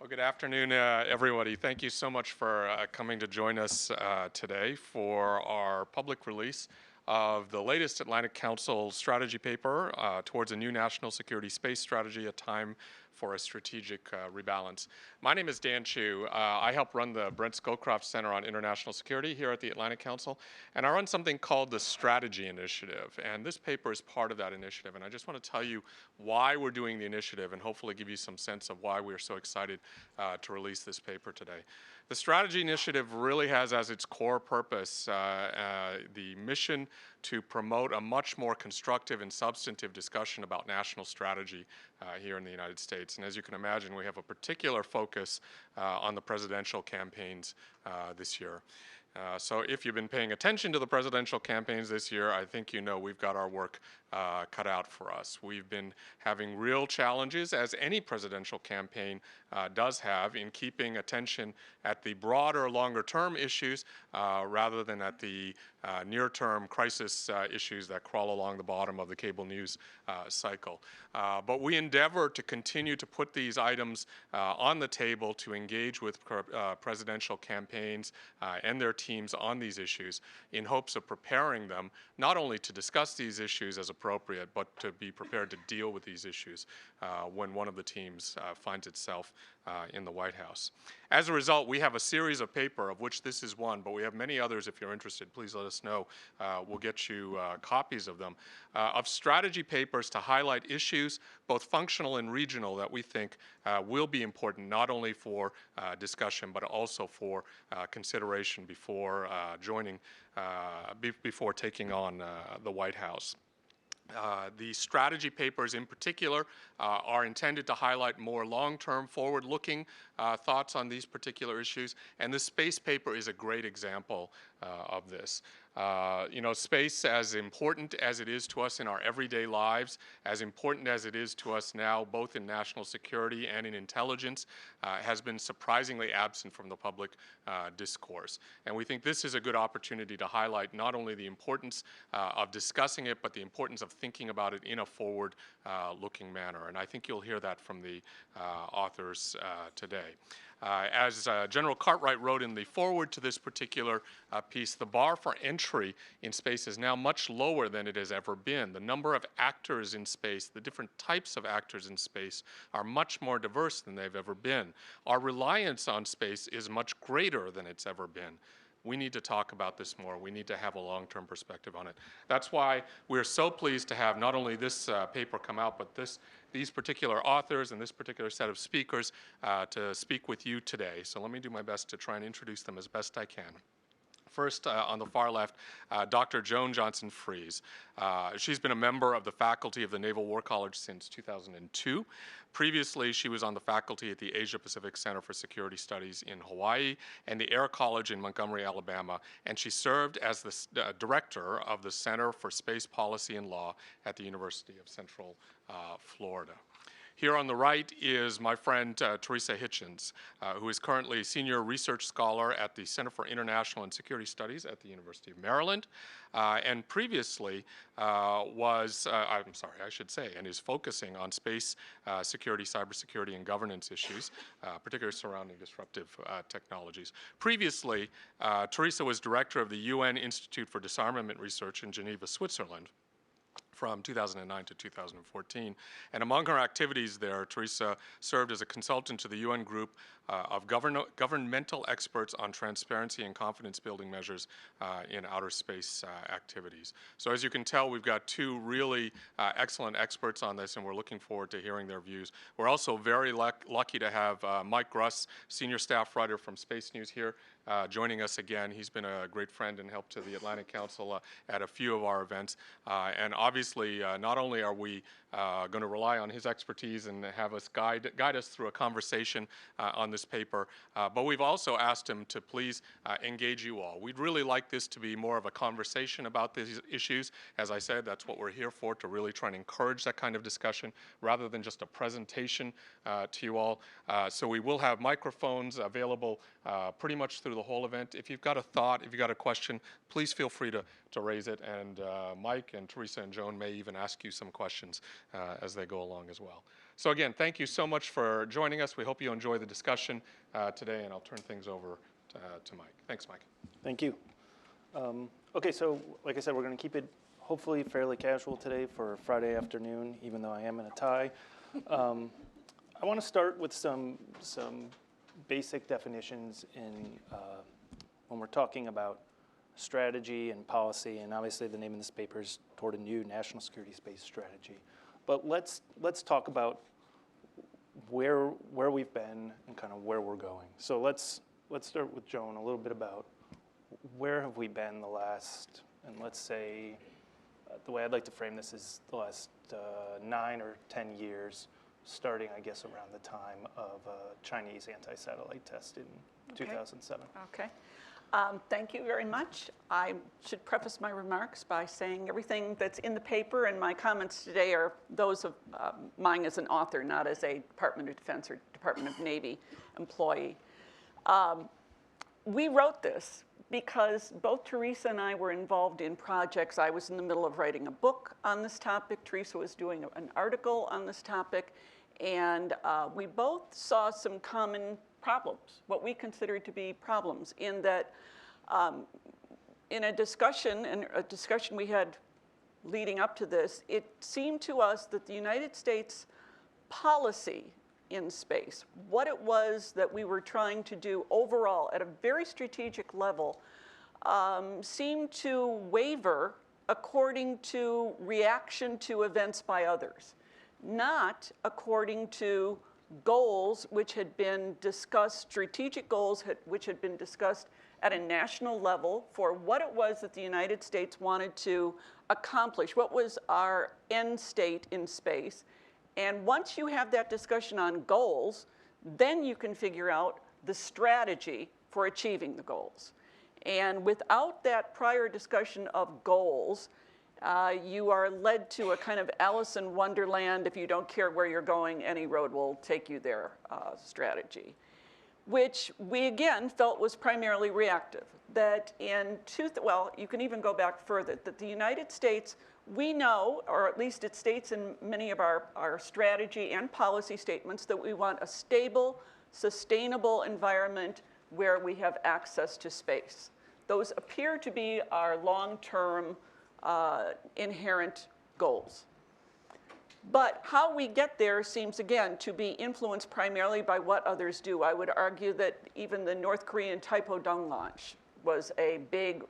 Well, good afternoon, everybody. Thank you so much for coming to join us today for our public release of the latest Atlantic Council strategy paper towards a new national security space strategy, a time for a strategic rebalance. My name is Dan Chu. I help run the Brent Scowcroft Center on International Security here at the Atlantic Council, and I run something called the Strategy Initiative, and this paper is part of that initiative, and I just want to tell you why we're doing the initiative and hopefully give you some sense of why we're so excited to release this paper today. The Strategy Initiative really has as its core purpose the mission to promote a much more constructive and substantive discussion about national strategy here in the United States. And as you can imagine, we have a particular focus on the presidential campaigns this year. So if you've been paying attention to the presidential campaigns this year, I think you know we've got our work cut out for us. We've been having real challenges, as any presidential campaign does have, in keeping attention at the broader, longer-term issues rather than at the near-term crisis issues that crawl along the bottom of the cable news cycle. But we endeavor to continue to put these items on the table to engage with presidential campaigns and their teams on these issues in hopes of preparing them not only to discuss these issues as appropriate, but to be prepared to deal with these issues when one of the teams finds itself in the White House. As a result, we have a series of paper, of which this is one, but we have many others. If you're interested, please let us know. We'll get you copies of them, of strategy papers to highlight issues, both functional and regional, that we think will be important not only for discussion, but also for consideration before before taking on the White House. The strategy papers in particular are intended to highlight more long-term, forward-looking thoughts on these particular issues, and the space paper is a great example of this. You know, space, as important as it is to us in our everyday lives, as important as it is to us now, both in national security and in intelligence, has been surprisingly absent from the public discourse. And we think this is a good opportunity to highlight not only the importance of discussing it, but the importance of thinking about it in a forward-looking manner. And I think you'll hear that from the authors today. As General Cartwright wrote in the foreword to this particular piece, the bar for entry in space is now much lower than it has ever been. The number of actors in space, the different types of actors in space, are much more diverse than they've ever been. Our reliance on space is much greater than it's ever been. We need to talk about this more. We need to have a long-term perspective on it. That's why we're so pleased to have not only this paper come out, but these particular authors and this particular set of speakers to speak with you today. So let me do my best to try and introduce them as best I can. First, on the far left, Dr. Joan Johnson-Fries. She's been a member of the faculty of the Naval War College since 2002. Previously, she was on the faculty at the Asia Pacific Center for Security Studies in Hawaii and the Air College in Montgomery, Alabama, and she served as the director of the Center for Space Policy and Law at the University of Central Florida. Here on the right is my friend Teresa Hitchens, who is currently Senior Research Scholar at the Center for International and Security Studies at the University of Maryland, and previously and is focusing on space security, cybersecurity, and governance issues, particularly surrounding disruptive technologies. Previously, Teresa was director of the UN Institute for Disarmament Research in Geneva, Switzerland, from 2009 to 2014. And among her activities there, Teresa served as a consultant to the UN group of governmental experts on transparency and confidence building measures in outer space activities. So as you can tell, we've got two really excellent experts on this, and we're looking forward to hearing their views. We're also very lucky to have Mike Gruss, senior staff writer from Space News here, joining us again. He's been a great friend and help to the Atlantic Council at a few of our events. And obviously, not only are we going to rely on his expertise and have us guide us through a conversation on this paper, but we've also asked him to please engage you all. We'd really like this to be more of a conversation about these issues. As I said, that's what we're here for, to really try and encourage that kind of discussion rather than just a presentation to you all. So we will have microphones available pretty much through the whole event. If you've got a thought, if you've got a question, please feel free to raise it, and Mike and Teresa and Joan may even ask you some questions as they go along as well. So again, thank you so much for joining us. We hope you enjoy the discussion today, and I'll turn things over to Mike. Thanks, Mike. Thank you. Okay, so like I said, we're going to keep it hopefully fairly casual today for Friday afternoon, even though I am in a tie. I want to start with some basic definitions when we're talking about strategy and policy, and obviously the name of this paper is Toward a New National Security Space Strategy. But let's talk about where we've been and kind of where we're going. So let's start with Joan, a little bit about where have we been the last, and let's say, the way I'd like to frame this is the last 9 or 10 years, starting, I guess, around the time of Chinese anti-satellite test in 2007. Okay. Thank you very much. I should preface my remarks by saying everything that's in the paper and my comments today are those of mine as an author, not as a Department of Defense or Department of Navy employee. We wrote this because both Teresa and I were involved in projects. I was in the middle of writing a book on this topic. Teresa was doing an article on this topic. And we both saw some common problems, what we considered to be problems, in that in a discussion we had leading up to this, it seemed to us that the United States policy in space, what it was that we were trying to do overall at a very strategic level, seemed to waver according to reaction to events by others, not according to goals which had been discussed, strategic goals which had been discussed at a national level for what it was that the United States wanted to accomplish, what was our end state in space. And once you have that discussion on goals, then you can figure out the strategy for achieving the goals. And without that prior discussion of goals, you are led to a kind of Alice in Wonderland, if you don't care where you're going, any road will take you there strategy, which we again felt was primarily reactive. That well, you can even go back further, that the United States, we know, or at least it states in many of our strategy and policy statements, that we want a stable, sustainable environment where we have access to space. Those appear to be our long-term inherent goals. But how we get there seems, again, to be influenced primarily by what others do. I would argue that even the North Korean Taepodong launch was a big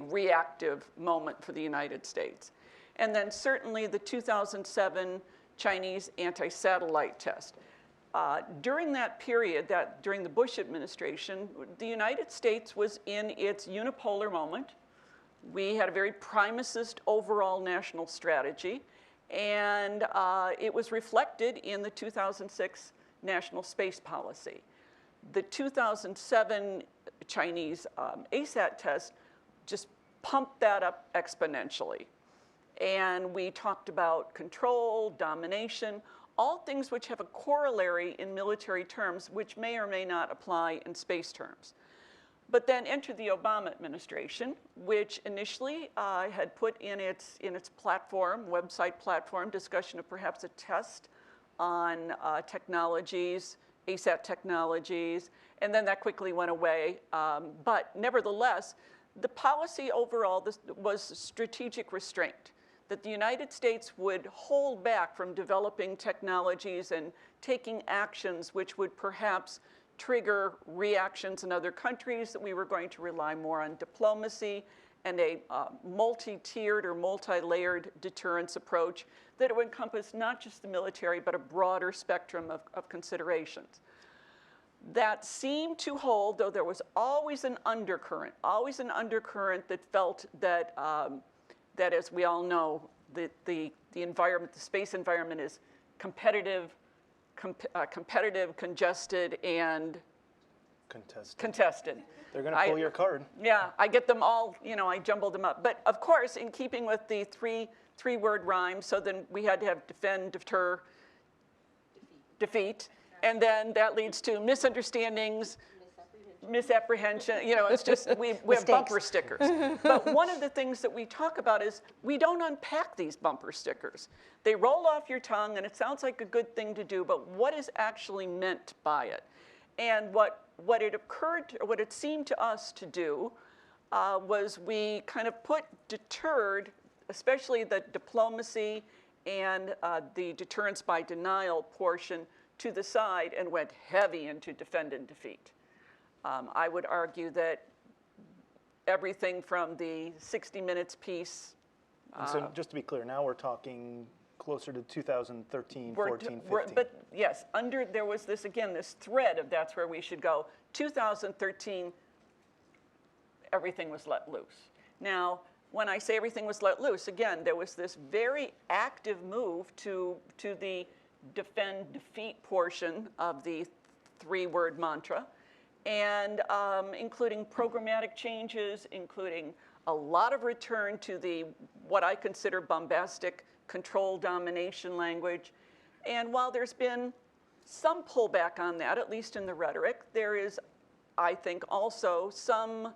reactive moment for the United States. And then certainly the 2007 Chinese anti-satellite test. During that period, during the Bush administration, the United States was in its unipolar moment. We had a very primacist overall national strategy, and it was reflected in the 2006 National Space Policy. The 2007 Chinese ASAT test just pumped that up exponentially. And we talked about control, domination, all things which have a corollary in military terms, which may or may not apply in space terms. But then entered the Obama administration, which initially had put in its platform, website platform, discussion of perhaps a test on technologies, ASAT technologies, and then that quickly went away. But nevertheless, the policy overall was strategic restraint, that the United States would hold back from developing technologies and taking actions which would perhaps trigger reactions in other countries, that we were going to rely more on diplomacy and a multi-tiered or multi-layered deterrence approach that would encompass not just the military, but a broader spectrum of considerations. That seemed to hold, though there was always an undercurrent that felt that, that as we all know, the environment, the space environment is competitive, congested, and contested. They're going to pull your card. Yeah, I get them all, I jumbled them up. But of course, in keeping with the three-word rhyme, so then we had to have defend, deter, defeat. And then that leads to misunderstandings, misapprehension, it's just, we have Mistakes. bumper stickers. But one of the things that we talk about is we don't unpack these bumper stickers. They roll off your tongue and it sounds like a good thing to do, but what is actually meant by it? And what it seemed to us to do was we kind of deterred, especially the diplomacy and the deterrence by denial portion to the side and went heavy into defend and defeat. I would argue that everything from the 60 Minutes piece. And so just to be clear, now we're talking closer to 2013, 14, 15. But yes, there was this thread of that's where we should go. 2013, everything was let loose. Now, when I say everything was let loose, again, there was this very active move to the defend, defeat portion of the three-word mantra, and including programmatic changes, including a lot of return to what I consider bombastic control domination language. And while there's been some pullback on that, at least in the rhetoric, there is, I think, also some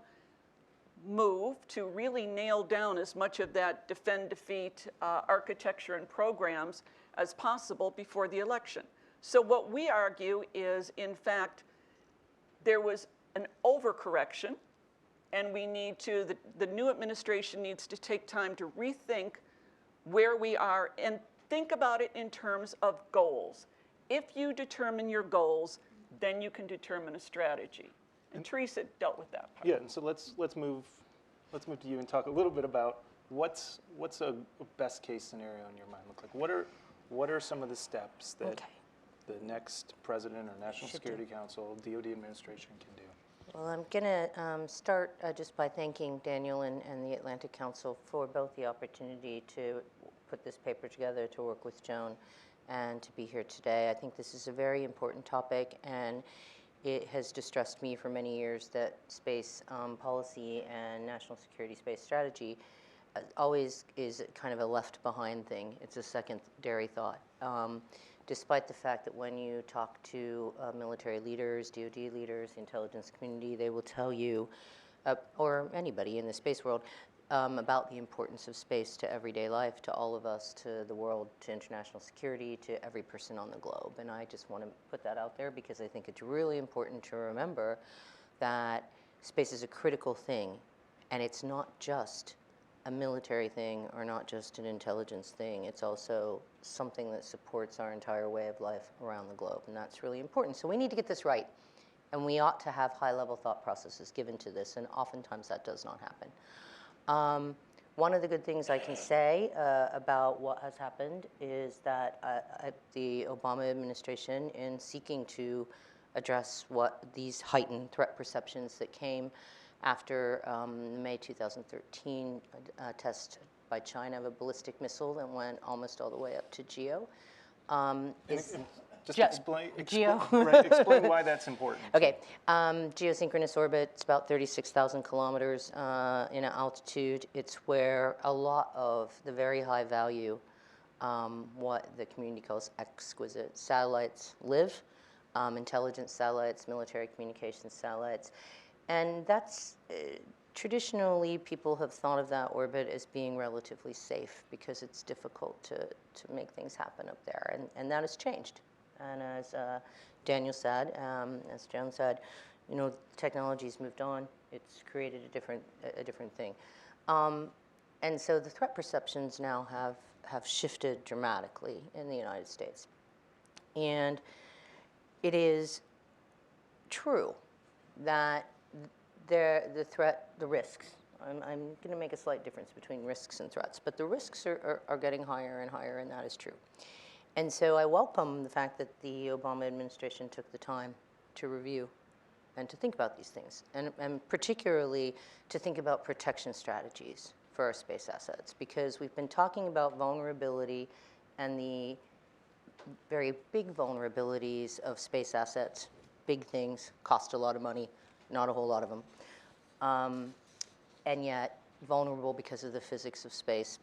move to really nail down as much of that defend, defeat architecture and programs as possible before the election. So what we argue is, in fact, there was an overcorrection, and we need to, the new administration needs to take time to rethink where we are and think about it in terms of goals. If you determine your goals, then you can determine a strategy. And Teresa dealt with that part. Yeah, and so let's move to you and talk a little bit about what's a best case scenario in your mind look like. What are some of the steps that the next president or National Security Council, DoD administration can do? Well, I'm going to start just by thanking Daniel and the Atlantic Council for both the opportunity to put this paper together, to work with Joan, and to be here today. I think this is a very important topic, and it has distressed me for many years that space policy and national security space strategy always is kind of a left behind thing. It's a secondary thought. Despite the fact that when you talk to military leaders, DoD leaders, the intelligence community, they will tell you, or anybody in the space world, about the importance of space to everyday life, to all of us, to the world, to international security, to every person on the globe. And I just want to put that out there because I think it's really important to remember that space is a critical thing, and it's not just a military thing or not just an intelligence thing. It's also something that supports our entire way of life around the globe, and that's really important. So we need to get this right, and we ought to have high-level thought processes given to this, and oftentimes that does not happen. One of the good things I can say about what has happened is that the Obama administration, in seeking to address what these heightened threat perceptions that came after May 2013 test by China of a ballistic missile that went almost all the way up to GEO. Just explain why that's important. Okay, geosynchronous orbit, it's about 36,000 kilometers in altitude. It's where a lot of the very high value, what the community calls exquisite satellites live, intelligence satellites, military communications satellites. And that's, traditionally people have thought of that orbit as being relatively safe because it's difficult to make things happen up there, and that has changed. And as Daniel said, as Joan said, technology's moved on. It's created a different thing. And so the threat perceptions now have shifted dramatically in the United States. And it is true that the risks, I'm going to make a slight difference between risks and threats, but the risks are getting higher and higher, and that is true. And so I welcome the fact that the Obama administration took the time to review and to think about these things, and particularly to think about protection strategies for our space assets, because we've been talking about vulnerability and the very big vulnerabilities of space assets. Big things cost a lot of money, not a whole lot of them, and yet vulnerable because of the physics of space.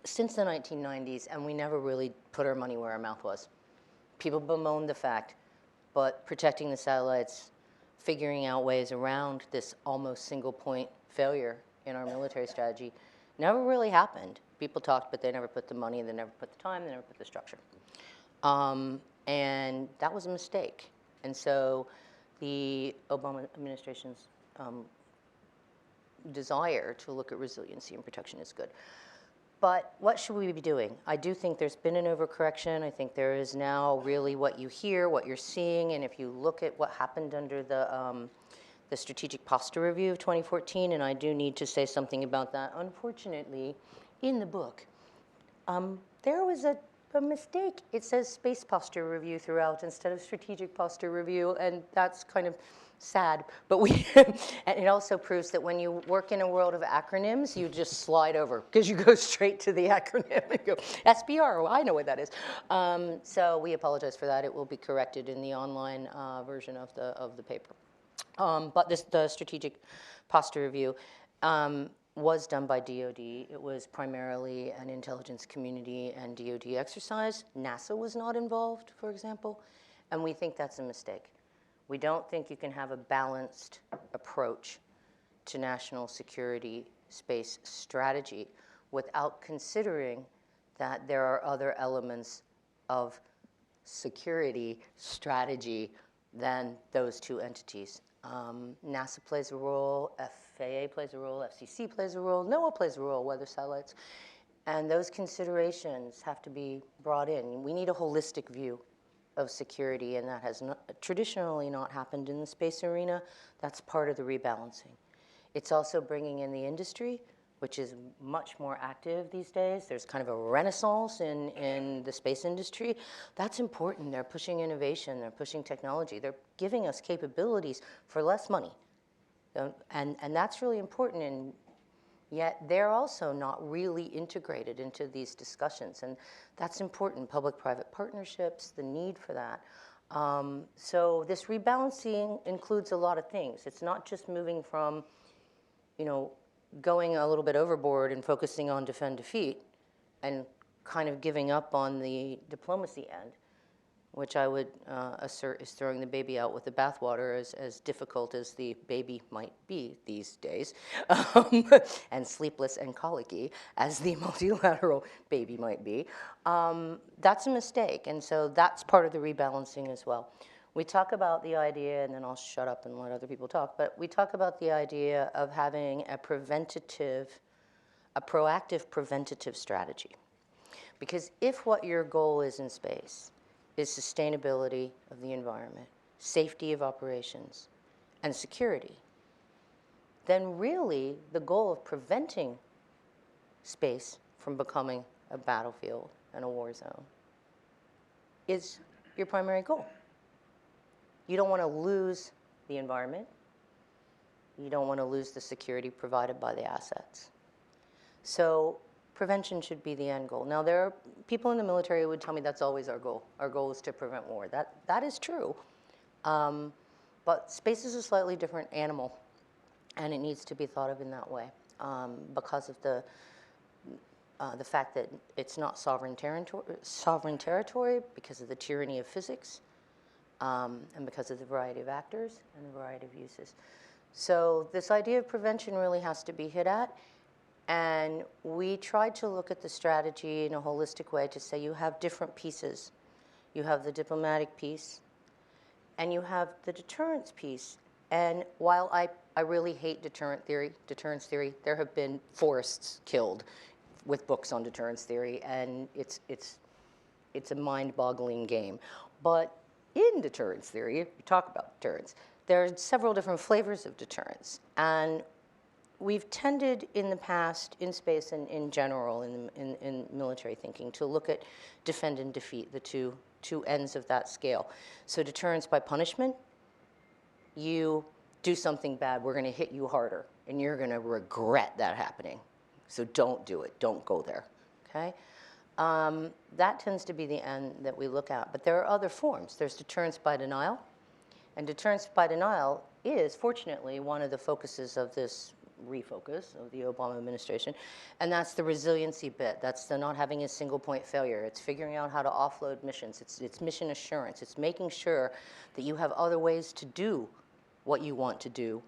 Since the 1990s, and we never really put our money where our mouth was. People bemoaned the fact, but protecting the satellites, figuring out ways around this almost single point failure in our military strategy never really happened. People talked, but they never put the money, they never put the time, they never put the structure. And that was a mistake. And so the Obama administration's desire to look at resiliency and protection is good. But what should we be doing? I do think there's been an overcorrection. I think there is now really what you hear, what you're seeing, and if you look at what happened under the Strategic Posture Review of 2014, and I do need to say something about that. Unfortunately, in the book, there was a mistake. It says Space Posture Review throughout instead of Strategic Posture Review, and that's kind of sad. But and it also proves that when you work in a world of acronyms, you just slide over because you go straight to the acronym and go, SPR, well, I know what that is. So we apologize for that. It will be corrected in the online version of the paper. But the Strategic Posture Review was done by DoD. It was primarily an intelligence community and DoD exercise. NASA was not involved, for example, and we think that's a mistake. We don't think you can have a balanced approach to national security space strategy without considering that there are other elements of security strategy than those two entities. NASA plays a role, FAA plays a role, FCC plays a role, NOAA plays a role, weather satellites, and those considerations have to be brought in. We need a holistic view of security, and that has traditionally not happened in the space arena. That's part of the rebalancing. It's also bringing in the industry, which is much more active these days. There's kind of a renaissance in the space industry. That's important. They're pushing innovation. They're pushing technology. They're giving us capabilities for less money. And that's really important, and yet they're also not really integrated into these discussions. And that's important, public-private partnerships, the need for that. So this rebalancing includes a lot of things. It's not just moving from, going a little bit overboard and focusing on defend, defeat, and kind of giving up on the diplomacy end, which I would assert is throwing the baby out with the bathwater, as difficult as the baby might be these days, and sleepless and colicky as the multilateral baby might be. That's a mistake, and so that's part of the rebalancing as well. We talk about the idea, and then I'll shut up and let other people talk, but we talk about the idea of having a proactive preventative strategy. Because if what your goal is in space is sustainability of the environment, safety of operations, and security, then really the goal of preventing space from becoming a battlefield and a war zone is your primary goal. You don't want to lose the environment. You don't want to lose the security provided by the assets. So prevention should be the end goal. Now, there are people in the military who would tell me that's always our goal. Our goal is to prevent war. That is true. But space is a slightly different animal, and it needs to be thought of in that way because of the fact that it's not sovereign territory because of the tyranny of physics, and because of the variety of actors and the variety of uses. So this idea of prevention really has to be hit at. And we tried to look at the strategy in a holistic way to say you have different pieces. You have the diplomatic piece, and you have the deterrence piece. And while I really hate deterrence theory, there have been forests killed with books on deterrence theory, and it's a mind-boggling game. But in deterrence theory, if you talk about deterrence, there are several different flavors of deterrence. And we've tended in the past, in space and in general, in military thinking, to look at defend and defeat, the two ends of that scale. So deterrence by punishment, you do something bad, we're going to hit you harder, and you're going to regret that happening. So don't do it. Don't go there. Okay? That tends to be the end that we look at. But there are other forms. There's deterrence by denial. And deterrence by denial is, fortunately, one of the focuses of this refocus of the Obama administration. And that's the resiliency bit. That's the not having a single point failure. It's figuring out how to offload missions. It's mission assurance. It's making sure that you have other ways to do what you want to do.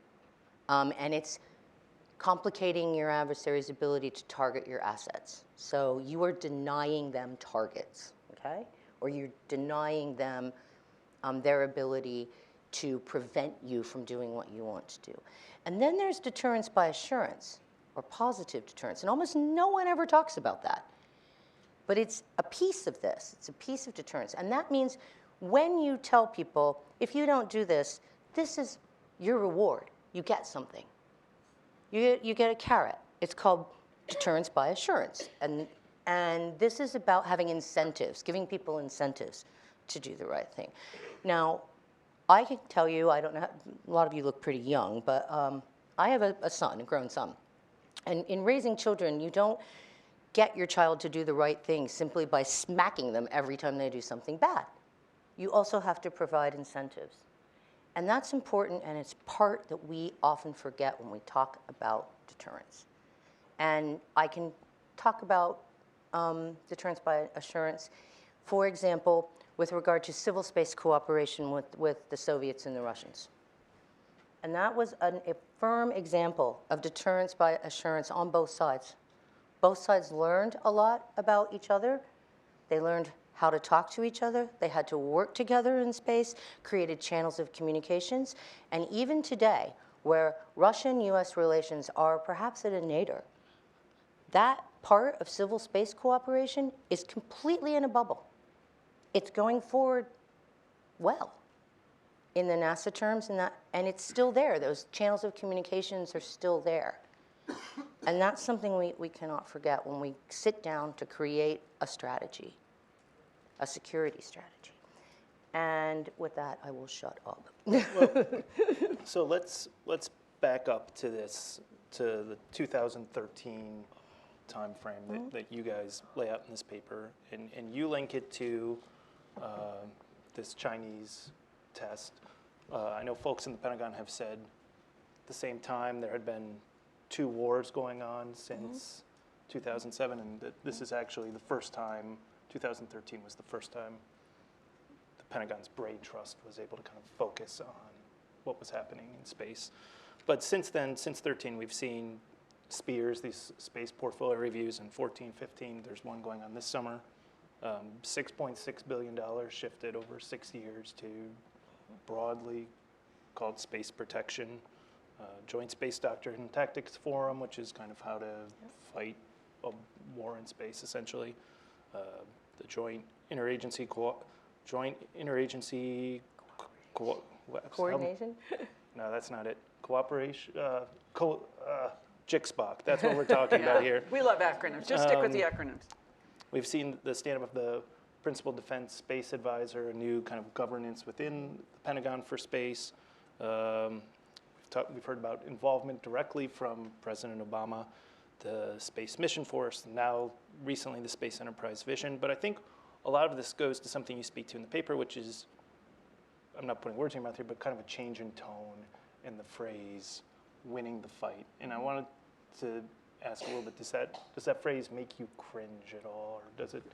And it's complicating your adversary's ability to target your assets. So you are denying them targets, okay? Or you're denying them their ability to prevent you from doing what you want to do. And then there's deterrence by assurance, or positive deterrence. And almost no one ever talks about that. But it's a piece of this. It's a piece of deterrence. And that means when you tell people, if you don't do this, this is your reward. You get something. You get a carrot. It's called deterrence by assurance. And this is about having incentives, giving people incentives to do the right thing. Now, I can tell you, I don't know, a lot of you look pretty young, but I have a son, a grown son. And in raising children, you don't get your child to do the right thing simply by smacking them every time they do something bad. You also have to provide incentives. And that's important, and it's part that we often forget when we talk about deterrence. And I can talk about deterrence by assurance, for example, with regard to civil space cooperation with the Soviets and the Russians. And that was a firm example of deterrence by assurance on both sides. Both sides learned a lot about each other. They learned how to talk to each other. They had to work together in space, created channels of communications. And even today, where Russian-US relations are perhaps at a nadir, that part of civil space cooperation is completely in a bubble. It's going forward well in the NASA terms, and it's still there. Those channels of communications are still there. And that's something we cannot forget when we sit down to create a strategy, a security strategy. And with that, I will shut up. So let's back up to the 2013 time frame that you guys lay out in this paper, and you link it to this Chinese test. I know folks in the Pentagon have said at the same time there had been 2 wars going on since 2007, and that this is actually the first time, 2013 was the first time the Pentagon's brain trust was able to kind of focus on what was happening in space. But since then, since 13, we've seen SPEARs, these space portfolio reviews, in 14, 15, there's one going on this summer. $6.6 billion shifted over 6 years to broadly called space protection. Joint Space Doctrine and Tactics Forum, which is kind of how to fight a war in space, essentially. The Joint Interagency Coordination? No, that's not it. Cooperation. JICSPOC. That's what we're talking about here. We love acronyms. Just stick with the acronyms. We've seen the stand-up of the Principal Defense Space Advisor, a new kind of governance within the Pentagon for space. We've heard about involvement directly from President Obama, the Space Mission Force, now recently the Space Enterprise Vision. But I think a lot of this goes to something you speak to in the paper, which is, I'm not putting words in your mouth here, but kind of a change in tone in the phrase, winning the fight. And I wanted to ask a little bit, does that phrase make you cringe at all, or does it?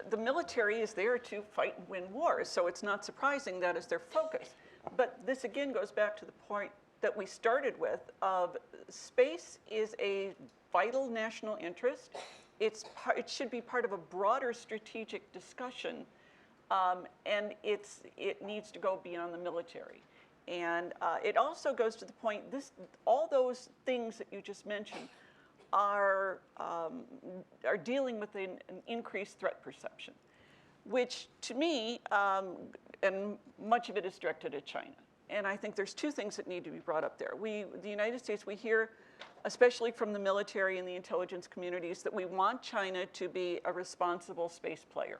The military is there to fight and win wars, so it's not surprising that is their focus. But this again goes back to the point that we started with of space is a vital national interest. It should be part of a broader strategic discussion, and it needs to go beyond the military. And it also goes to the point, all those things that you just mentioned are dealing with an increased threat perception, which to me, and much of it is directed at China. And I think there's 2 things that need to be brought up there. The United States, we hear, especially from the military and the intelligence communities, that we want China to be a responsible space player.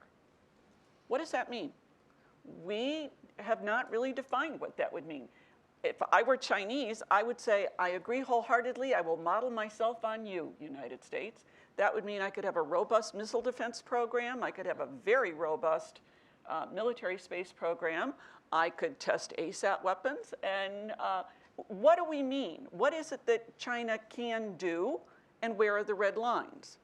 What does that mean? We have not really defined what that would mean. If I were Chinese, I would say, I agree wholeheartedly, I will model myself on you, United States. That would mean I could have a robust missile defense program, I could have a very robust military space program, I could test ASAT weapons, and what do we mean? What is it that China can do, and where are the red lines?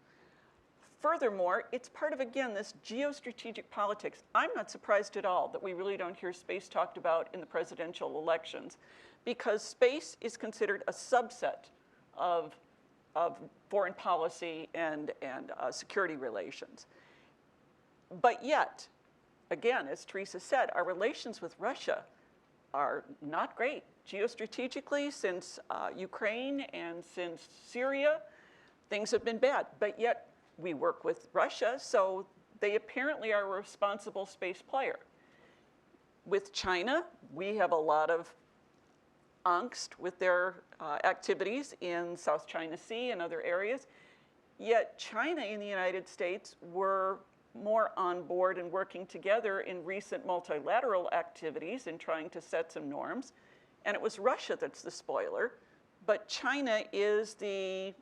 Furthermore, it's part of, again, this geostrategic politics. I'm not surprised at all that we really don't hear space talked about in the presidential elections, because space is considered a subset of foreign policy and security relations. But yet, again, as Teresa said, our relations with Russia are not great. Geostrategically, since Ukraine and since Syria, things have been bad. But yet, we work with Russia, so they apparently are a responsible space player. With China, we have a lot of angst with their activities in South China Sea and other areas. Yet China and the United States were more on board and working together in recent multilateral activities and trying to set some norms. And it was Russia that's the spoiler, but China is the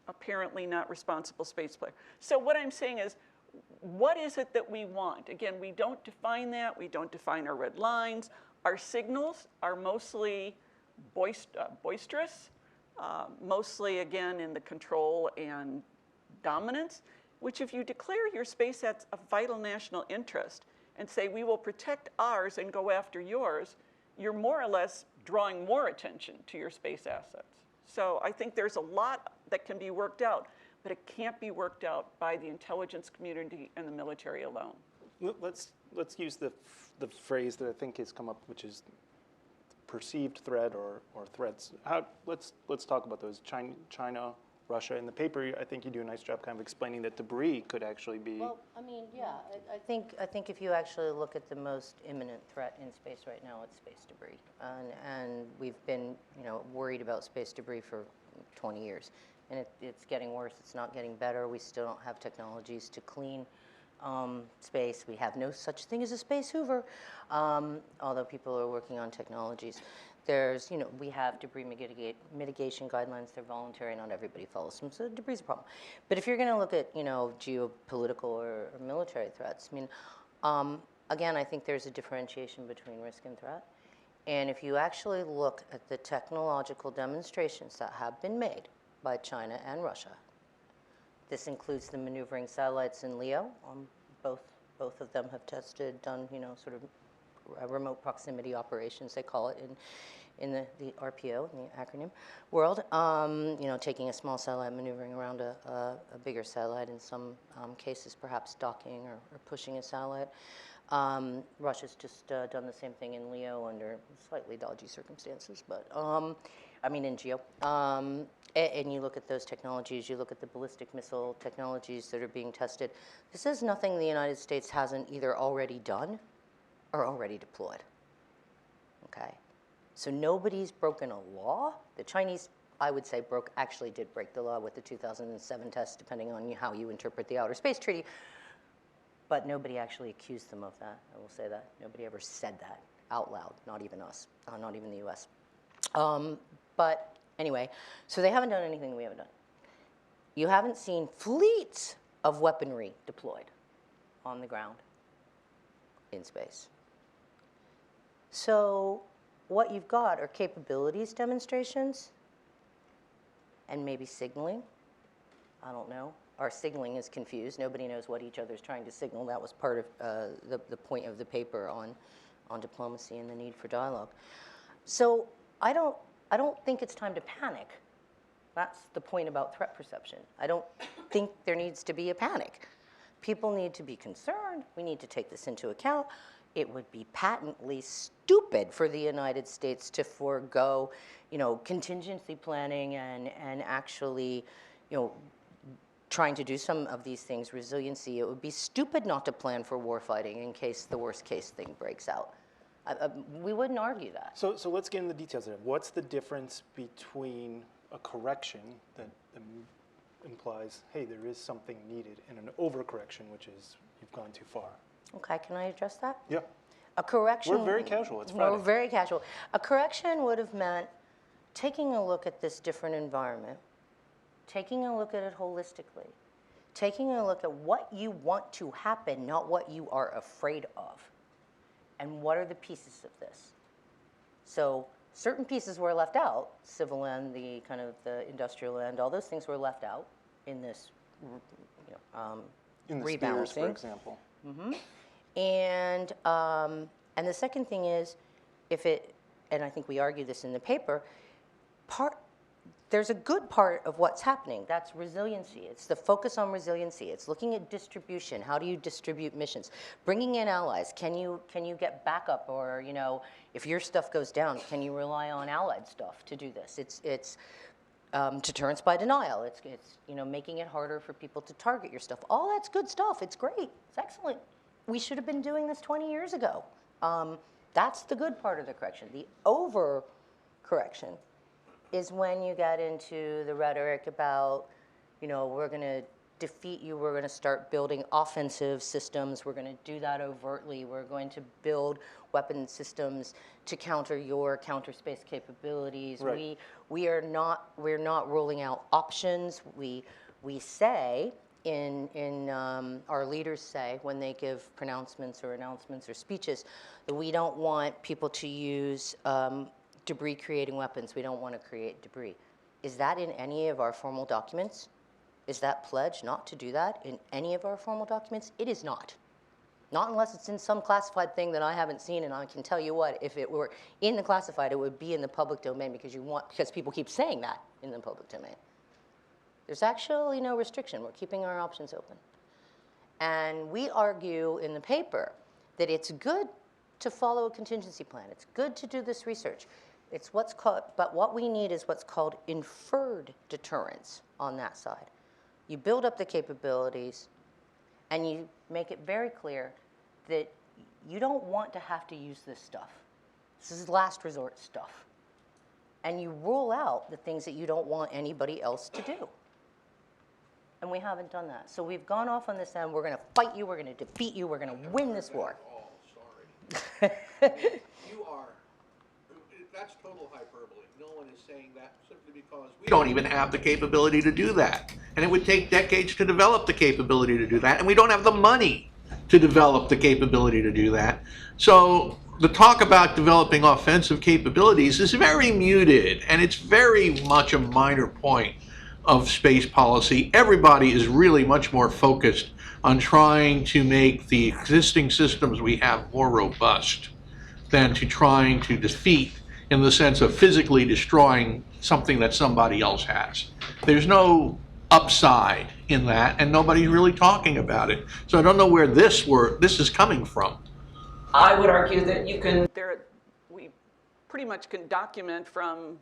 apparently not responsible space player. So what I'm saying is, what is it that we want? Again, we don't define that. We don't define our red lines. Our signals are mostly boisterous, mostly, again, in the control and dominance, which if you declare your space as a vital national interest and say we will protect ours and go after yours, you're more or less drawing more attention to your space assets. So I think there's a lot that can be worked out, but it can't be worked out by the intelligence community and the military alone. Let's use the phrase that I think has come up, which is perceived threat or threats. Let's talk about those. China, Russia. In the paper, I think you do a nice job kind of explaining that debris could actually be. Well, I mean, yeah, I think if you actually look at the most imminent threat in space right now, it's space debris, and we've been, worried about space debris for 20 years, and it's getting worse. It's not getting better. We still don't have technologies to clean space. We have no such thing as a space Hoover, although people are working on technologies. There's, we have debris mitigation guidelines. They're voluntary. Not everybody follows them, so debris is a problem. But if you're going to look at, geopolitical or military threats, I mean, again, I think there's a differentiation between risk and threat. And if you actually look at the technological demonstrations that have been made by China and Russia, this includes the maneuvering satellites in LEO. Both of them have done, sort of remote proximity operations, they call it in the RPO, in the acronym world. Taking a small satellite, maneuvering around a bigger satellite, in some cases perhaps docking or pushing a satellite. Russia's just done the same thing in LEO under slightly dodgy circumstances, but in GEO. And you look at those technologies, you look at the ballistic missile technologies that are being tested. This is nothing the United States hasn't either already done or already deployed. Okay? So nobody's broken a law. The Chinese, I would say, actually did break the law with the 2007 test, depending on how you interpret the Outer Space Treaty. But nobody actually accused them of that. I will say that. Nobody ever said that out loud, not even us, not even the US. But anyway, so they haven't done anything we haven't done. You haven't seen fleets of weaponry deployed on the ground in space. So what you've got are capabilities demonstrations and maybe signaling. I don't know. Our signaling is confused. Nobody knows what each other's trying to signal. That was part of the point of the paper on diplomacy and the need for dialogue. So I don't think it's time to panic. That's the point about threat perception. I don't think there needs to be a panic. People need to be concerned. We need to take this into account. It would be patently stupid for the United States to forego, contingency planning and actually, trying to do some of these things, resiliency. It would be stupid not to plan for warfighting in case the worst case thing breaks out. We wouldn't argue that. So let's get into the details of it. What's the difference between a correction that implies, hey, there is something needed, and an overcorrection, which is you've gone too far? Okay, can I address that? Yeah. A correction. We're very casual. It's Friday. We're very casual. A correction would have meant taking a look at this different environment, taking a look at it holistically, taking a look at what you want to happen, not what you are afraid of, and what are the pieces of this. So certain pieces were left out, civil end, the kind of the industrial end, all those things were left out in this, In the Spears, for rebalancing. example. And the second thing is, if it, and I think we argue this in the paper, there's a good part of what's happening. That's resiliency. It's the focus on resiliency. It's looking at distribution. How do you distribute missions? Bringing in allies. Can you get backup, or if your stuff goes down, can you rely on allied stuff to do this? It's deterrence by denial. It's making it harder for people to target your stuff. All that's good stuff. It's great. It's excellent. We should have been doing this 20 years ago. That's the good part of the correction. The over-correction is when you get into the rhetoric about, we're going to defeat you, we're going to start building offensive systems, we're going to do that overtly, we're going to build weapon systems to counter your counter space capabilities. Right. We're not ruling out options. We say our leaders say when they give pronouncements or announcements or speeches that we don't want people to use debris creating weapons. We don't want to create debris. Is that in any of our formal documents? Is that pledge not to do that in any of our formal documents? It is not. Not unless it's in some classified thing that I haven't seen, and I can tell you what, if it were in the classified, it would be in the public domain because people keep saying that in the public domain. There's actually no restriction. We're keeping our options open. And we argue in the paper that it's good to follow a contingency plan. It's good to do this research. It's what's called, but what we need is what's called inferred deterrence on that side. You build up the capabilities, and you make it very clear that you don't want to have to use this stuff. This is last resort stuff. And you rule out the things that you don't want anybody else to do. And we haven't done that. So we've gone off on this end. We're going to fight you. We're going to defeat you. We're going to win this war. Oh, sorry. You are, that's total hyperbole. No one is saying that simply because we don't even have the capability to do that. And it would take decades to develop the capability to do that. And we don't have the money to develop the capability to do that. So the talk about developing offensive capabilities is very muted, and it's very much a minor point of space policy. Everybody is really much more focused on trying to make the existing systems we have more robust than to trying to defeat in the sense of physically destroying something that somebody else has. There's no upside in that, and nobody's really talking about it. So I don't know where this is coming from. I would argue that you can, we pretty much can document from,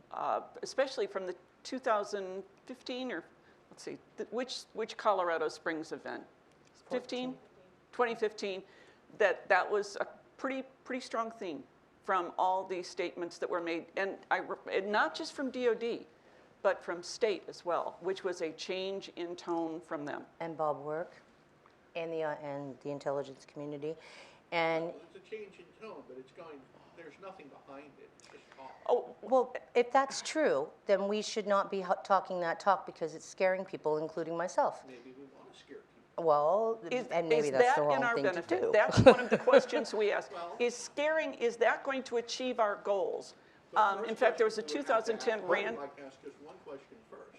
especially from the 2015, or let's see, which Colorado Springs event? 15? 2015, that was a pretty strong theme from all these statements that were made, and not just from DOD, but from state as well, which was a change in tone from them. And Bob Work and the intelligence community. And It's a change in tone, but there's nothing behind it. It's just talk. Oh, well, if that's true, then we should not be talking that talk because it's scaring people, including myself. Maybe we want to scare people. Well, and maybe is that's that the in wrong our thing benefit? to do. That's one of the questions we asked. Is that going to achieve our goals? In fact, there was a 2010 RAND. I'd like to ask just one question first.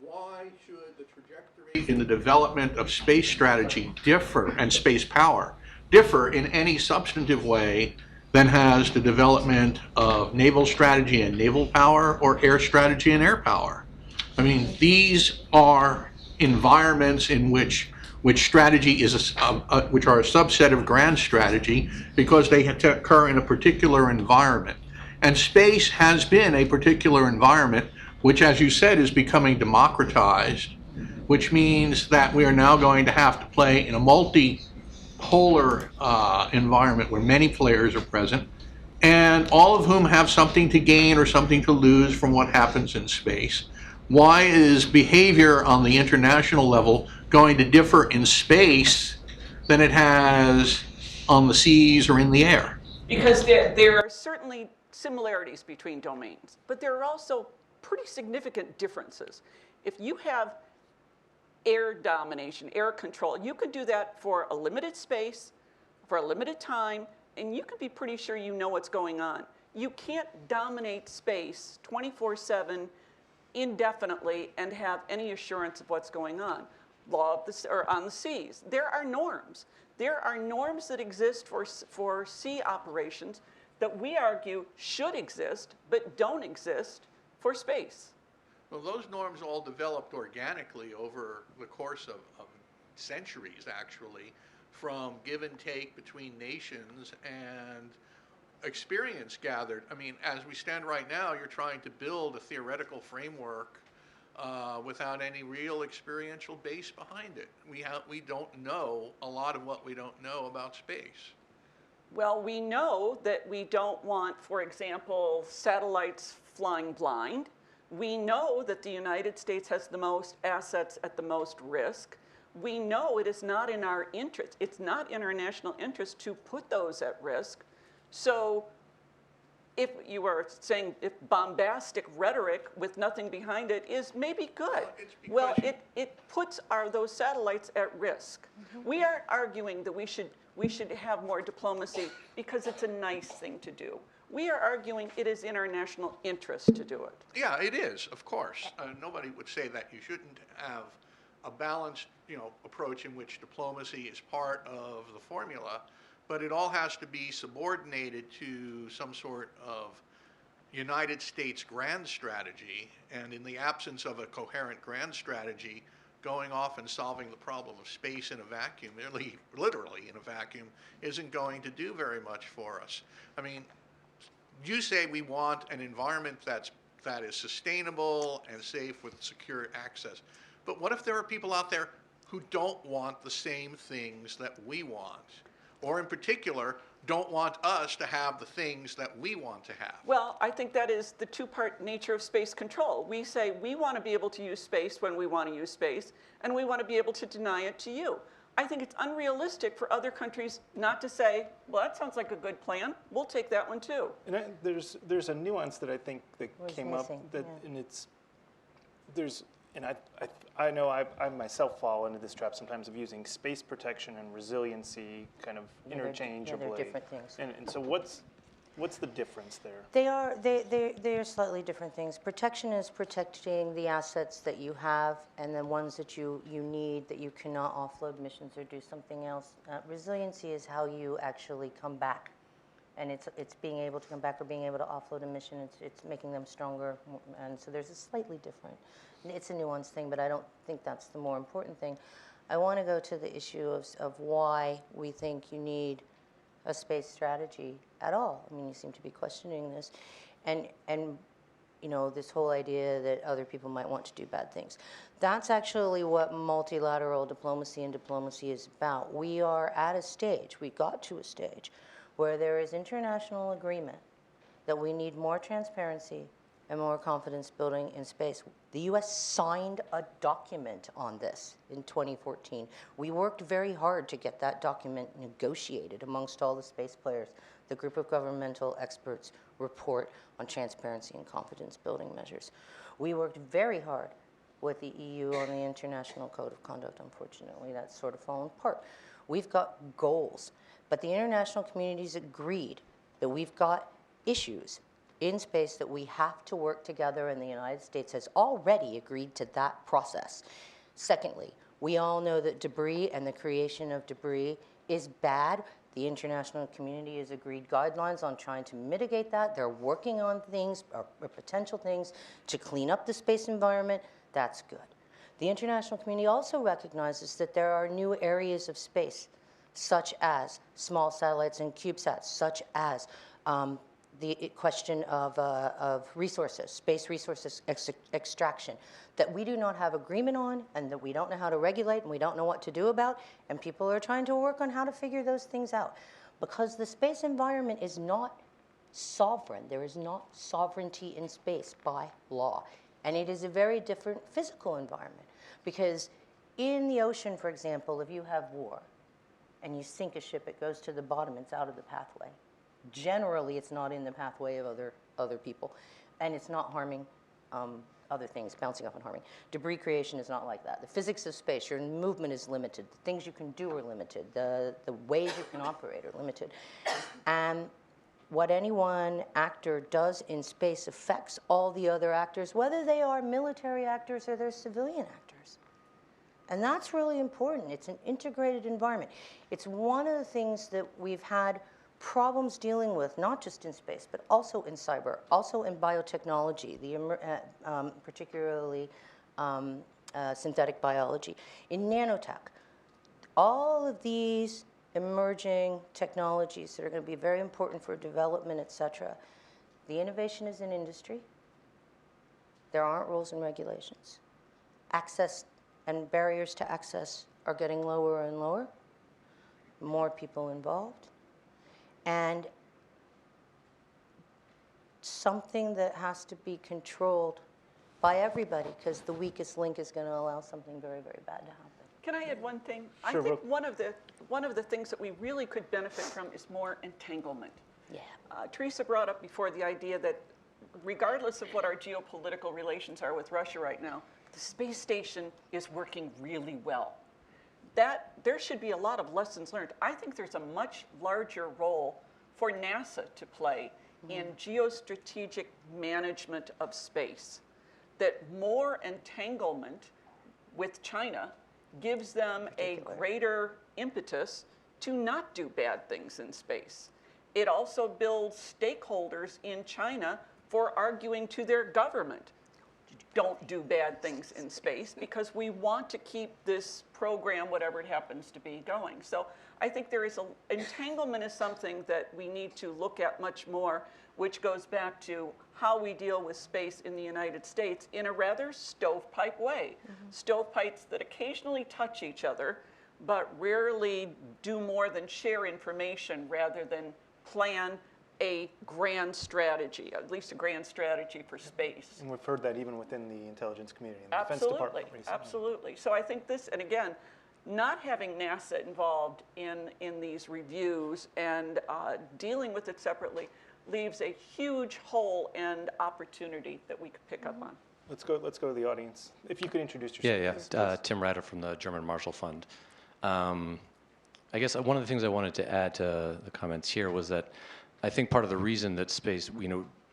Why should the trajectory in the development of space strategy differ, and space power, differ in any substantive way than has the development of naval strategy and naval power, or air strategy and air power? I mean, these are environments in which strategy is which are a subset of grand strategy because they have to occur in a particular environment. And space has been a particular environment, which, as you said, is becoming democratized, which means that we are now going to have to play in a multipolar environment where many players are present, and all of whom have something to gain or something to lose from what happens in space. Why is behavior on the international level going to differ in space than it has on the seas or in the air? Because there are certainly similarities between domains, but there are also pretty significant differences. If you have air domination, air control, you could do that for a limited space, for a limited time, and you can be pretty sure you know what's going on. You can't dominate space 24/7 indefinitely and have any assurance of what's going on. law of the, or on the seas. There are norms. There are norms that exist for sea operations that we argue should exist, but don't exist for space. Well, those norms all developed organically over the course of centuries, actually, from give and take between nations and experience gathered. I mean, as we stand right now, you're trying to build a theoretical framework without any real experiential base behind it. We don't know a lot of what we don't know about space. Well, we know that we don't want, for example, satellites flying blind. We know that the United States has the most assets at the most risk. We know it is not in our interest, it's not in our national interest to put those at risk. So if you are saying if bombastic rhetoric with nothing behind it is maybe good, well, it puts those satellites at risk. We aren't arguing that we should have more diplomacy because it's a nice thing to do. We are arguing it is in our national interest to do it. Yeah, it is, of course. Nobody would say that you shouldn't have a balanced, approach in which diplomacy is part of the formula, but it all has to be subordinated to some sort of United States grand strategy, and in the absence of a coherent grand strategy, going off and solving the problem of space in a vacuum, literally in a vacuum, isn't going to do very much for us. I mean, you say we want an environment that is sustainable and safe with secure access. But what if there are people out there who don't want the same things that we want? Or in particular, don't want us to have the things that we want to have? Well, I think that is the two-part nature of space control. We say we want to be able to use space when we want to use space, and we want to be able to deny it to you. I think it's unrealistic for other countries not to say, well, that sounds like a good plan. We'll take that one too. And there's a nuance that I think that came up, that, yeah. and I know I myself fall into this trap sometimes of using space protection and resiliency kind of interchangeably. They're different things. And so what's the difference there? They're slightly different things. Protection is protecting the assets that you have and the ones that you need that you cannot offload missions or do something else. Resiliency is how you actually come back. And it's being able to come back or being able to offload a mission. It's making them stronger. And so there's a slightly different, it's a nuanced thing, but I don't think that's the more important thing. I want to go to the issue of why we think you need a space strategy at all. I mean, you seem to be questioning this. And this whole idea that other people might want to do bad things. That's actually what multilateral diplomacy and diplomacy is about. We are at a stage, we got to a stage, where there is international agreement that we need more transparency and more confidence building in space. The US signed a document on this in 2014. We worked very hard to get that document negotiated amongst all the space players. The group of governmental experts report on transparency and confidence building measures. We worked very hard with the EU on the International Code of Conduct. Unfortunately, that's sort of fallen apart. We've got goals, but the international community's agreed that we've got issues in space that we have to work together, and the United States has already agreed to that process. Secondly, we all know that debris and the creation of debris is bad. The international community has agreed guidelines on trying to mitigate that. They're working on things, or potential things, to clean up the space environment. That's good. The international community also recognizes that there are new areas of space, such as small satellites and CubeSats, such as the question of resources, space resources extraction, that we do not have agreement on and that we don't know how to regulate and we don't know what to do about, and people are trying to work on how to figure those things out. Because the space environment is not sovereign. There is not sovereignty in space by law. And it is a very different physical environment. Because in the ocean, for example, if you have war and you sink a ship, it goes to the bottom, it's out of the pathway. Generally, it's not in the pathway of other people, and it's not harming other things, bouncing off and harming. Debris creation is not like that. The physics of space, your movement is limited. The things you can do are limited. The ways you can operate are limited. And what any one actor does in space affects all the other actors, whether they are military actors or they're civilian actors. And that's really important. It's an integrated environment. It's one of the things that we've had problems dealing with, not just in space, but also in cyber, also in biotechnology, particularly synthetic biology, in nanotech. All of these emerging technologies that are going to be very important for development, et cetera. The innovation is in industry. There aren't rules and regulations. Access and barriers to access are getting lower and lower. More people involved. And something that has to be controlled by everybody, because the weakest link is going to allow something very, very bad to happen. Can I add one thing? Sure, I think one of the things that we really could benefit from is more entanglement. Yeah. Teresa brought up before the idea that regardless of what our geopolitical relations are with Russia right now, the space station is working really well. That there should be a lot of lessons learned. I think there's a much larger role for NASA to play in geostrategic management of space. That more entanglement with China gives them a greater impetus to not do bad things in space. It also builds stakeholders in China for arguing to their government, don't do bad things in space, because we want to keep this program, whatever it happens to be, going. So I think entanglement is something that we need to look at much more, which goes back to how we deal with space in the United States in a rather stovepipe way. Stovepipes that occasionally touch each other, but rarely do more than share information rather than plan a grand strategy, at least a grand strategy for space. And we've heard that even within the intelligence community and the Defense Department recently. Absolutely. So I think this, and again, not having NASA involved in these reviews and dealing with it separately leaves a huge hole and opportunity that we could pick up on. Let's go to the audience. If you could introduce yourself. Yeah. Tim Rader from the German Marshall Fund. I guess one of the things I wanted to add to the comments here was that I think part of the reason that space,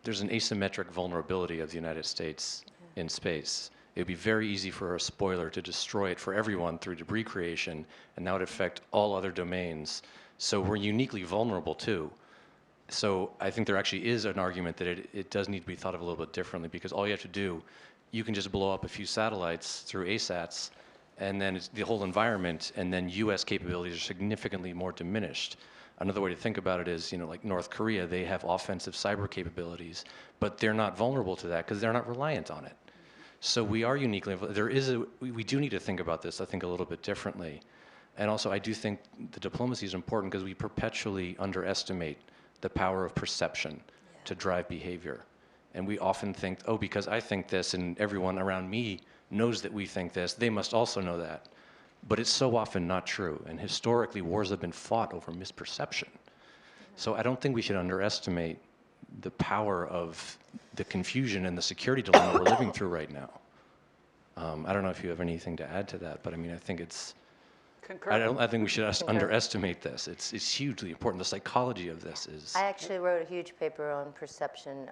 there's an asymmetric vulnerability of the United States in space. It would be very easy for a spoiler to destroy it for everyone through debris creation, and that would affect all other domains. So we're uniquely vulnerable too. So I think there actually is an argument that it does need to be thought of a little bit differently, because all you have to do, you can just blow up a few satellites through ASATs, and then it's the whole environment, and then US capabilities are significantly more diminished. Another way to think about it is, like North Korea, they have offensive cyber capabilities, but they're not vulnerable to that because they're not reliant on it. So we are uniquely, we do need to think about this, I think, a little bit differently. And also, I do think the diplomacy is important because we perpetually underestimate the power of perception to drive behavior. And we often think, oh, because I think this and everyone around me knows that we think this, they must also know that. But it's so often not true. And historically, wars have been fought over misperception. So I don't think we should underestimate the power of the confusion and the security dilemma we're living through right now. I don't know if you have anything to add to that, but I mean, I think it's, I think we should underestimate this. It's hugely important. The psychology of this is. I actually wrote a huge paper on perception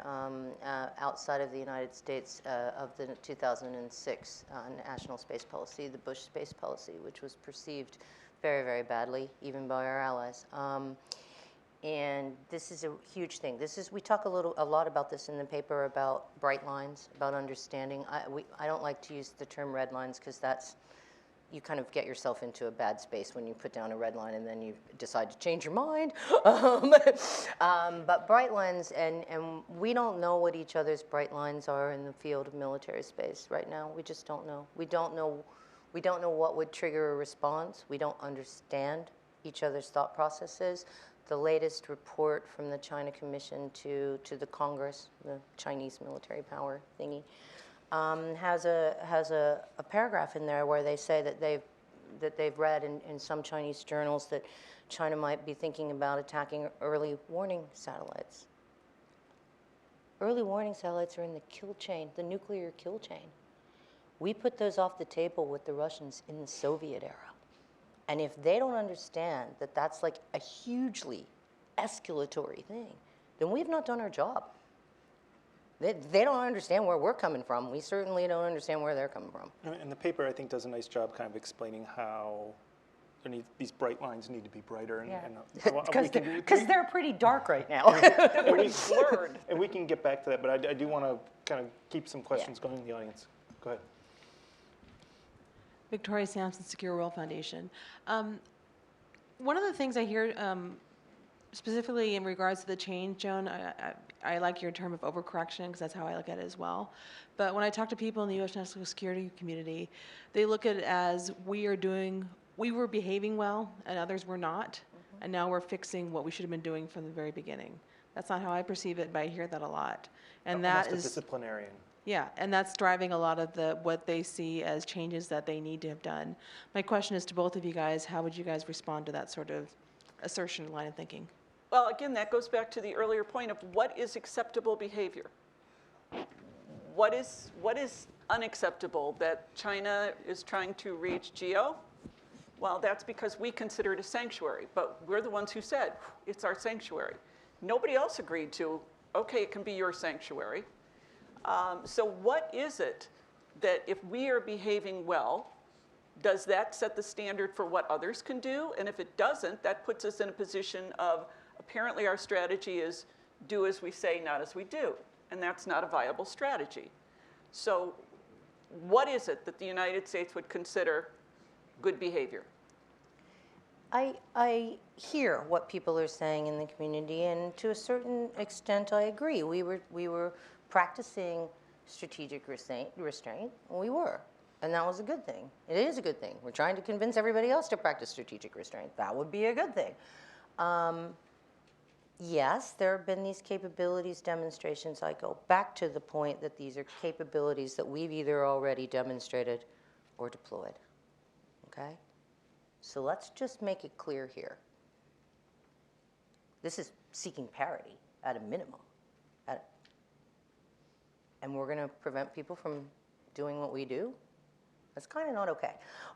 outside of the United States of the 2006 National Space Policy, the Bush Space Policy, which was perceived very, very badly, even by our allies. And this is a huge thing. We talk a lot about this in the paper, about bright lines, about understanding. I don't like to use the term red lines because you kind of get yourself into a bad space when you put down a red line and then you decide to change your mind. But bright lines, and we don't know what each other's bright lines are in the field of military space right now. We just don't know. We don't know what would trigger a response. We don't understand each other's thought processes. The latest report from the China Commission to the Congress, the Chinese military power thingy, has a paragraph in there where they say that they've read in some Chinese journals that China might be thinking about attacking early warning satellites. Early warning satellites are in the kill chain, the nuclear kill chain. We put those off the table with the Russians in the Soviet era. And if they don't understand that that's like a hugely escalatory thing, then we have not done our job. They don't understand where we're coming from. We certainly don't understand where they're coming from. And the paper, I think, does a nice job kind of explaining how these bright lines need to be brighter. Because they're pretty dark right now. They're pretty blurred. And we can get back to that, but I do want to kind of keep some questions going in the audience. Go ahead. Victoria Sampson, Secure World Foundation. One of the things I hear, specifically in regards to the change, Joan, I like your term of overcorrection because that's how I look at it as well. But when I talk to people in the U.S. national security community, they look at it as we were behaving well and others were not, and now we're fixing what we should have been doing from the very beginning. That's not how I perceive it, but I hear that a lot. And that Almost is a disciplinarian. Yeah, and that's driving a lot of what they see as changes that they need to have done. My question is to both of you guys, how would you guys respond to that sort of assertion line of thinking? Well, again, that goes back to the earlier point of what is acceptable behavior? What is unacceptable? That China is trying to reach geo? Well, that's because we consider it a sanctuary, but we're the ones who said it's our sanctuary. Nobody else agreed to, okay, it can be your sanctuary. So what is it that if we are behaving well, does that set the standard for what others can do? And if it doesn't, that puts us in a position of apparently our strategy is do as we say, not as we do. And that's not a viable strategy. So what is it that the United States would consider good behavior? I hear what people are saying in the community, and to a certain extent, I agree. We were practicing strategic restraint. We were, and that was a good thing. It is a good thing. We're trying to convince everybody else to practice strategic restraint. That would be a good thing. Yes, there have been these capabilities demonstrations. I go back to the point that these are capabilities that we've either already demonstrated or deployed. Okay? So let's just make it clear here. This is seeking parity at a minimum. And we're going to prevent people from doing what we do? That's kind of not okay.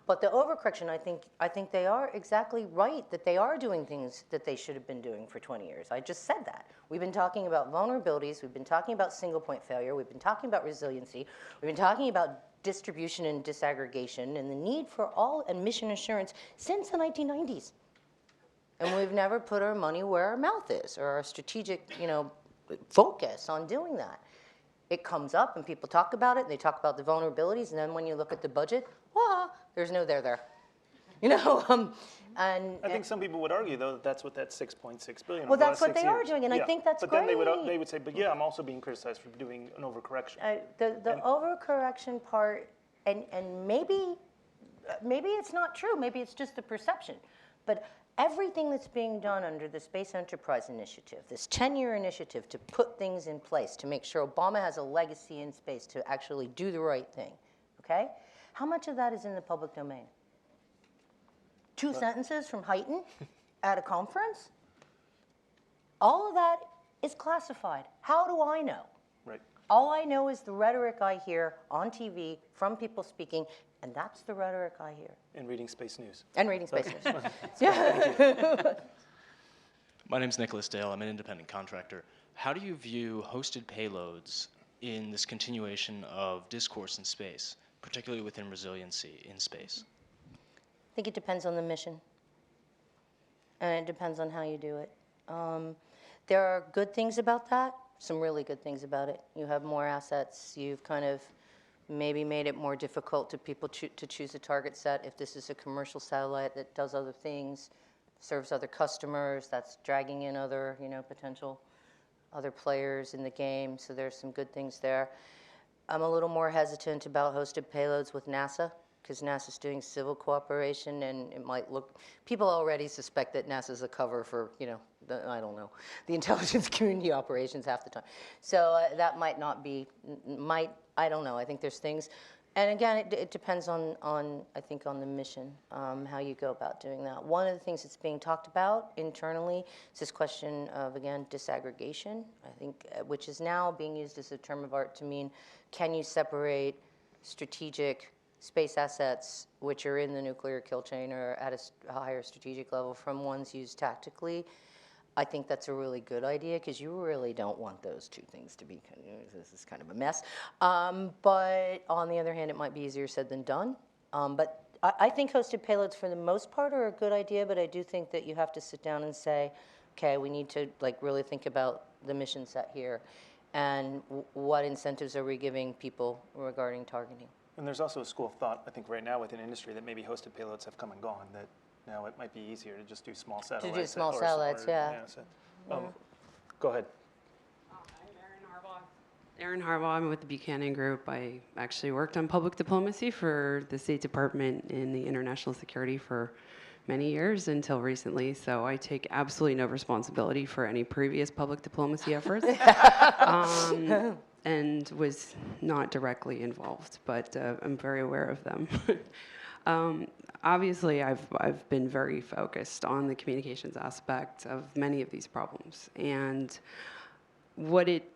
But the overcorrection, I think they are exactly right that they are doing things that they should have been doing for 20 years. I just said that. We've been talking about vulnerabilities. We've been talking about single point failure. We've been talking about resiliency. We've been talking about distribution and disaggregation and the need for all and mission assurance since the 1990s. And we've never put our money where our mouth is or our strategic, focus on doing that. It comes up and people talk about it, and they talk about the vulnerabilities, and then when you look at the budget, there's no there. And I think some people would argue, though, that that's what that $6.6 billion. Well, that's what they are doing, and I think that's great. But then they would say, but yeah, I'm also being criticized for doing an overcorrection. The overcorrection part, and maybe it's not true. Maybe it's just a perception, but everything that's being done under the Space Enterprise Initiative, this 10-year initiative to put things in place to make sure Obama has a legacy in space to actually do the right thing, okay? How much of that is in the public domain? 2 sentences from Hyten at a conference? All of that is classified. How do I know? Right. All I know is the rhetoric I hear on TV from people speaking, and that's the rhetoric I hear. And reading Space News. And reading Space News. My name's Nicholas Dale. I'm an independent contractor. How do you view hosted payloads in this continuation of discourse in space, particularly within resiliency in space? I think it depends on the mission, and it depends on how you do it. There are good things about that, some really good things about it. You have more assets. You've kind of maybe made it more difficult to people to choose a target set. If this is a commercial satellite that does other things, serves other customers, that's dragging in other, potential other players in the game. So there's some good things there. I'm a little more hesitant about hosted payloads with NASA because NASA's doing civil cooperation, and it might look, people already suspect that NASA's a cover for, I don't know, the intelligence community operations half the time. So that might not be, I don't know. I think there's things, and again, it depends on I think on the mission, how you go about doing that. One of the things that's being talked about internally is this question of, again, disaggregation, I think, which is now being used as a term of art to mean, can you separate strategic space assets, which are in the nuclear kill chain or at a higher strategic level, from ones used tactically? I think that's a really good idea because you really don't want those two things to be, this is kind of a mess. But on the other hand, it might be easier said than done. But I think hosted payloads for the most part are a good idea, but I do think that you have to sit down and say, okay, we need to like really think about the mission set here and what incentives are we giving people regarding targeting. And there's also a school of thought, I think right now within industry, that maybe hosted payloads have come and gone, that now it might be easier to just do small satellites. small satellites, yeah. Go ahead. I'm Erin Harbaugh. I'm with the Buchanan Group. I actually worked on public diplomacy for the State Department in the international security for many years until recently, so I take absolutely no responsibility for any previous public diplomacy efforts, and was not directly involved, but I'm very aware of them. Obviously, I've been very focused on the communications aspect of many of these problems, and what it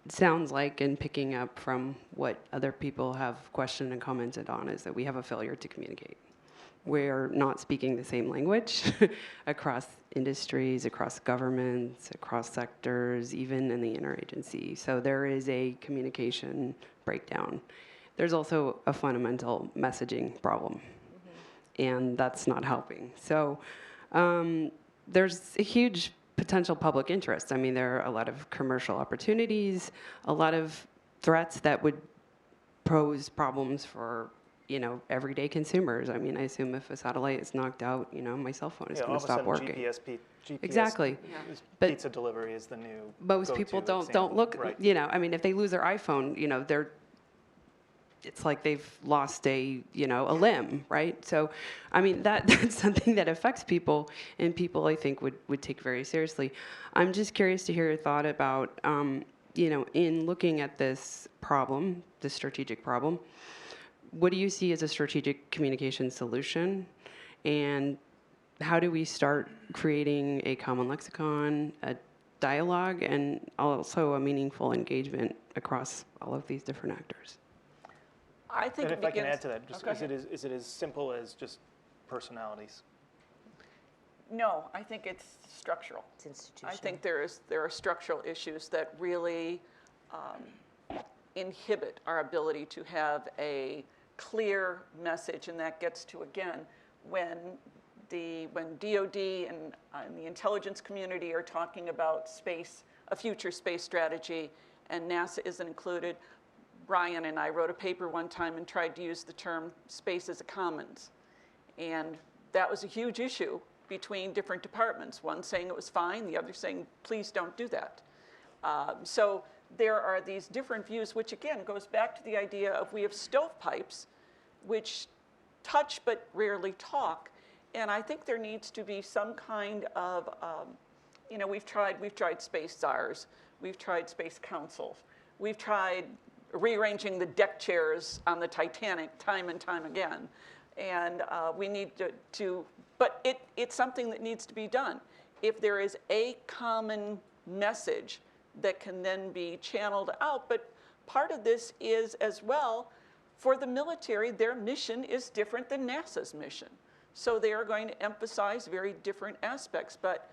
sounds like, and picking up from what other people have questioned and commented on, is that we have a failure to communicate. We're not speaking the same language across industries, across governments, across sectors, even in the interagency. So there is a communication breakdown. There's also a fundamental messaging problem, and that's not helping. So there's a huge potential public interest. I mean, there are a lot of commercial opportunities, a lot of threats that would pose problems for everyday consumers. I mean, I assume if a satellite is knocked out, my cell phone is going to stop working. GPS Exactly. But pizza delivery is the new most go-to people example. don't look, Right. I mean, if they lose their iPhone, it's like they've lost a limb, right? So, I mean, that's something that affects people, and people, I think, would take very seriously. I'm just curious to hear your thought about, in looking at this problem, this strategic problem, what do you see as a strategic communication solution? And how do we start creating a common lexicon, a dialogue, and also a meaningful engagement across all of these different actors? I think And it if I can begins- add to that, just, Oh, go is it as simple as just personalities? No, I think it's structural. It's institutional. I think there are structural issues that really inhibit our ability to have a clear message, and that gets to, again, when DoD and the intelligence community are talking about space, a future space strategy, and NASA isn't included. Brian and I wrote a paper one time and tried to use the term space as a commons, and that was a huge issue between different departments, one saying it was fine, the other saying, please don't do that. So there are these different views, which again goes back to the idea of we have stovepipes which touch but rarely talk. And I think there needs to be some kind of, we've tried space czars, we've tried space councils, we've tried rearranging the deck chairs on the Titanic time and time again. And we need but it's something that needs to be done. If there is a common message that can then be channeled out, but part of this is as well, for the military, their mission is different than NASA's mission. So they are going to emphasize very different aspects, but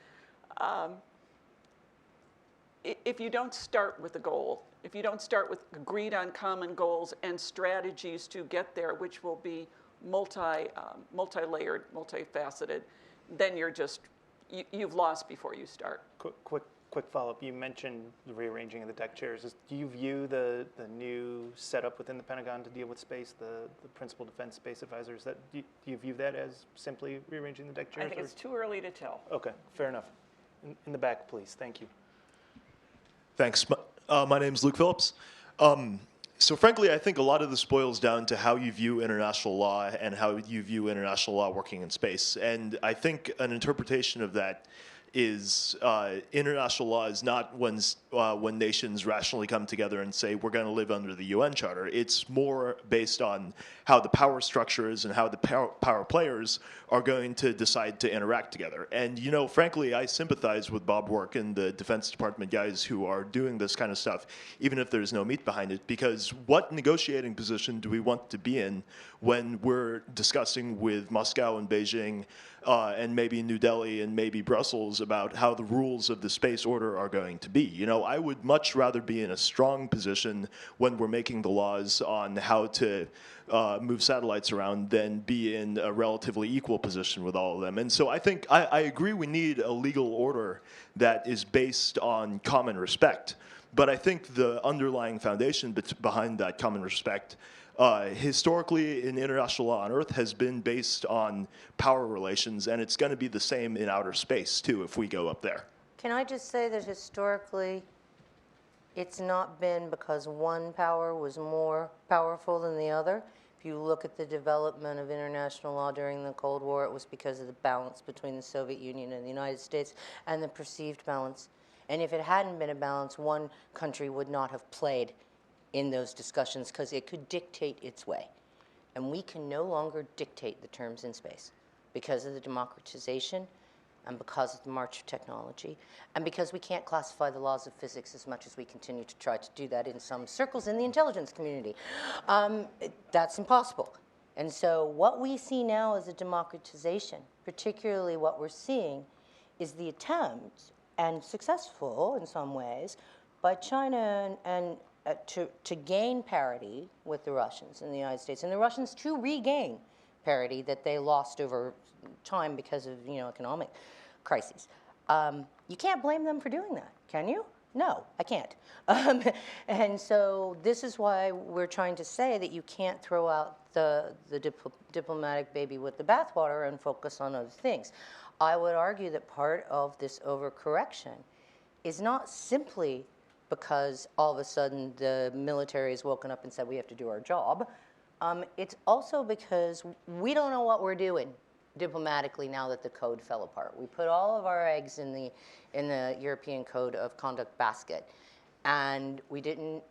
if you don't start with a goal, if you don't start with agreed on common goals and strategies to get there, which will be multi-layered, multifaceted, then you've lost before you start. Quick follow-up. You mentioned the rearranging of the deck chairs. Do you view the new setup within the Pentagon to deal with space, the principal defense space advisors, do you view that as simply rearranging the deck chairs? I think it's too early to tell. Okay, fair enough. In the back, please. Thank you. Thanks. My name's Luke Phillips. So frankly, I think a lot of this boils down to how you view international law and how you view international law working in space. And I think an interpretation of that is international law is not when nations rationally come together and say, we're going to live under the UN Charter. It's more based on how the power structures and how the power players are going to decide to interact together. And, frankly, I sympathize with Bob Work and the Defense Department guys who are doing this kind of stuff, even if there's no meat behind it, because what negotiating position do we want to be in when we're discussing with Moscow and Beijing and maybe New Delhi and maybe Brussels about how the rules of the space order are going to be. You know, I would much rather be in a strong position when we're making the laws on how to move satellites around than be in a relatively equal position with all of them. And so I think I agree we need a legal order that is based on common respect. But I think the underlying foundation behind that common respect historically in international law on Earth has been based on power relations, and it's going to be the same in outer space, too, if we go up there. Can I just say that historically, it's not been because one power was more powerful than the other. If you look at the development of international law during the Cold War, it was because of the balance between the Soviet Union and the United States and the perceived balance. And if it hadn't been a balance, one country would not have played in those discussions because it could dictate its way. And we can no longer dictate the terms in space because of the democratization and because of the march of technology and because we can't classify the laws of physics as much as we continue to try to do that in some circles in the intelligence community. That's impossible. And so what we see now is a democratization, particularly what we're seeing is the attempt, and successful in some ways, by China and to gain parity with the Russians in the United States, and the Russians to regain parity that they lost over time because of economic crises. You can't blame them for doing that, can you? No, I can't. And so this is why we're trying to say that you can't throw out the diplomatic baby with the bathwater and focus on other things. I would argue that part of this overcorrection is not simply because all of a sudden the military has woken up and said we have to do our job. It's also because we don't know what we're doing diplomatically now that the code fell apart. We put all of our eggs in the European Code of Conduct basket, and we didn't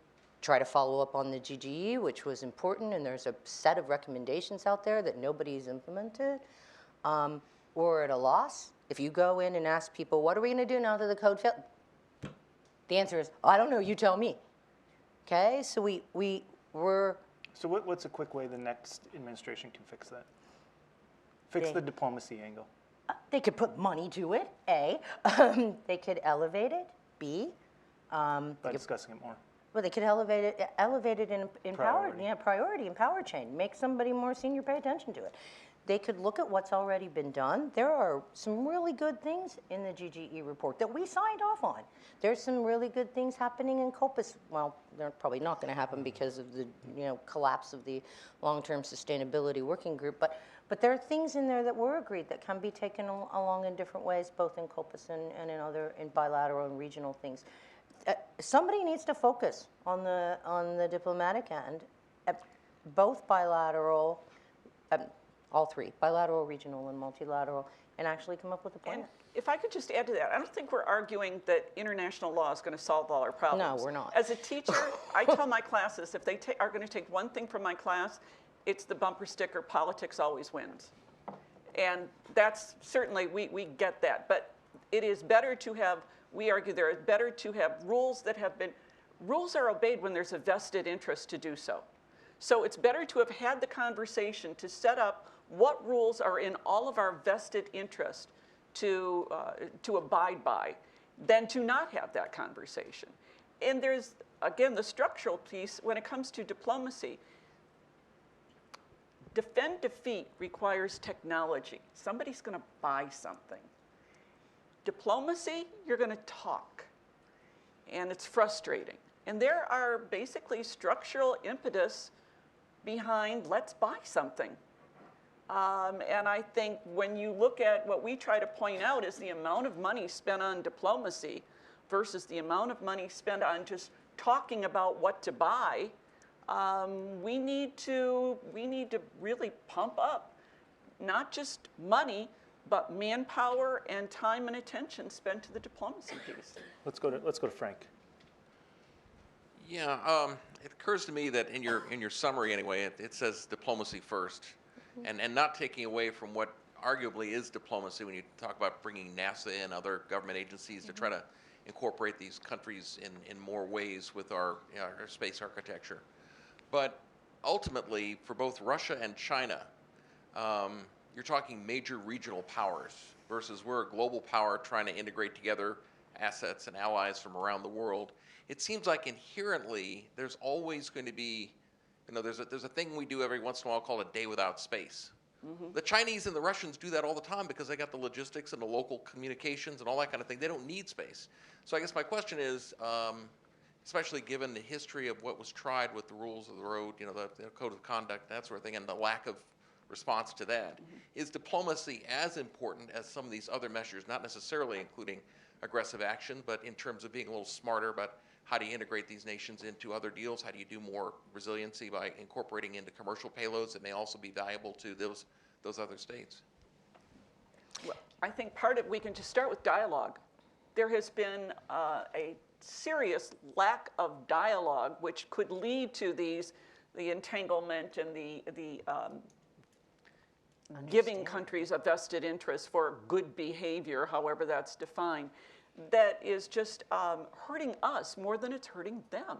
try to follow up on the GGE, which was important, and there's a set of recommendations out there that nobody's implemented. We're at a loss. If you go in and ask people, what are we going to do now that the code failed? The answer is, I don't know, you tell me. Okay, so we're... So what's a quick way the next administration can fix that? Fix the diplomacy angle. They could put money to it, A. They could elevate it, B. By discussing it more. Well, they could elevate it in Priority. priority and power chain. Make somebody more senior pay attention to it. They could look at what's already been done. There are some really good things in the GGE report that we signed off on. There's some really good things happening in COPUS. Well, they're probably not going to happen because of the collapse of the long-term sustainability working group. But there are things in there that were agreed that can be taken along in different ways, both in COPUS and in bilateral and regional things. Somebody needs to focus on the diplomatic end, both bilateral. All three, bilateral, regional, and multilateral, and actually come up with a plan. And if I could just add to that, I don't think we're arguing that international law is going to solve all our problems. No, we're not. As a teacher, I tell my classes, if they are going to take one thing from my class, it's the bumper sticker, politics always wins. And that's certainly, we get that. But it is better to have, we argue there is better to have rules that have been, rules are obeyed when there's a vested interest to do so. So it's better to have had the conversation to set up what rules are in all of our vested interest to abide by than to not have that conversation. And there's, again, the structural piece when it comes to diplomacy. Defend defeat requires technology. Somebody's going to buy something. Diplomacy, you're going to talk. And it's frustrating. And there are basically structural impetus behind let's buy something. And I think when you look at what we try to point out is the amount of money spent on diplomacy versus the amount of money spent on just talking about what to buy, we need to really pump up not just money, but manpower and time and attention spent to the diplomacy piece. Let's go to Frank. Yeah, it occurs to me that in your summary anyway, it says diplomacy first, and not taking away from what arguably is diplomacy when you talk about bringing NASA and other government agencies to try to incorporate these countries in more ways with our space architecture. But ultimately, for both Russia and China, you're talking major regional powers versus we're a global power trying to integrate together assets and allies from around the world, it seems like inherently there's always going to be, there's a thing we do every once in a while called a day without space. The Chinese and the Russians do that all the time because they got the logistics and the local communications and all that kind of thing. They don't need space. So I guess my question is, especially given the history of what was tried with the rules of the road, the code of conduct, that sort of thing, and the lack of response to that, is diplomacy as important as some of these other measures, not necessarily including aggressive action, but in terms of being a little smarter about how do you integrate these nations into other deals? How do you do more resiliency by incorporating into commercial payloads that may also be valuable to those other states? Well, I think we can just start with dialogue. There has been a serious lack of dialogue, which could lead to the entanglement and the giving countries a vested interest for good behavior, however that's defined, that is just hurting us more than it's hurting them.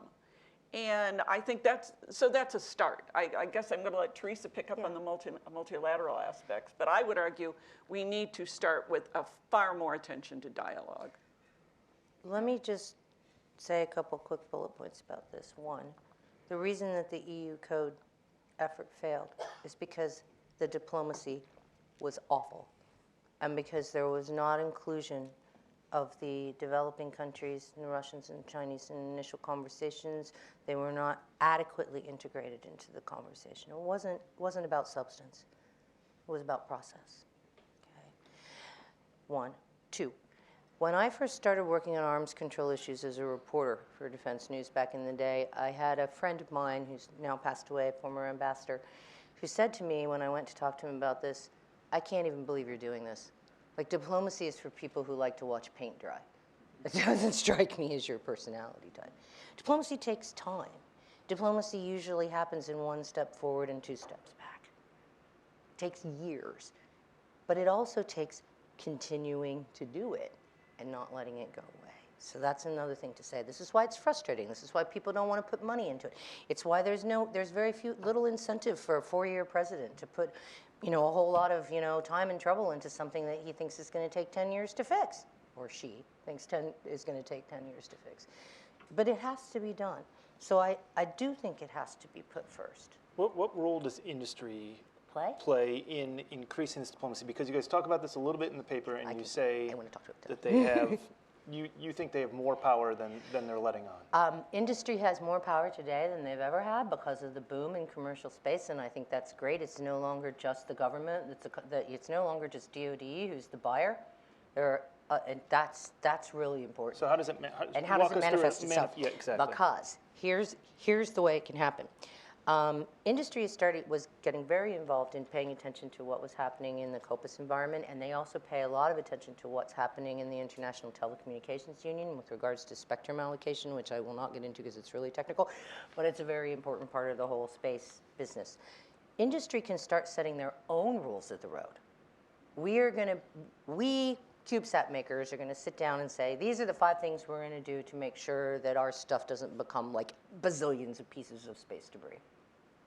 And I think that's a start. I guess I'm going to let Teresa pick up on the multilateral aspects, but I would argue we need to start with a far more attention to dialogue. Let me just say a couple quick bullet points about this. One, the reason that the EU code effort failed is because the diplomacy was awful, and because there was not inclusion of the developing countries and the Russians and Chinese in initial conversations. They were not adequately integrated into the conversation. It wasn't about substance. It was about process. Okay. One. Two, when I first started working on arms control issues as a reporter for Defense News back in the day, I had a friend of mine who's now passed away, a former ambassador, who said to me when I went to talk to him about this, "I can't even believe you're doing this. Like, diplomacy is for people who like to watch paint dry. It doesn't strike me as your personality type." Diplomacy takes time. Diplomacy usually happens in one step forward and two steps back. It takes years. But it also takes continuing to do it and not letting it go away. So that's another thing to say. This is why it's frustrating. This is why people don't want to put money into it. It's why there's very little incentive for a 4-year president to put a whole lot of, time and trouble into something that he thinks is going to take 10 years to fix, or she thinks is going to take 10 years to fix. But it has to be done. So I do think it has to be put first. What role does industry play in increasing this diplomacy? Because you guys talk about this a little bit in the paper, and you say that they have, you think they have more power than they're letting on. Industry has more power today than they've ever had because of the boom in commercial space, and I think that's great. It's no longer just the government. It's no longer just DoD who's the buyer. And that's really important. So how does it manifest itself? Yeah, exactly. Because here's the way it can happen. Industry was getting very involved in paying attention to what was happening in the COPUS environment, and they also pay a lot of attention to what's happening in the International Telecommunications Union with regards to spectrum allocation, which I will not get into because it's really technical, but it's a very important part of the whole space business. Industry can start setting their own rules of the road. We CubeSat makers are going to sit down and say, these are the 5 things we're going to do to make sure that our stuff doesn't become like bazillions of pieces of space debris.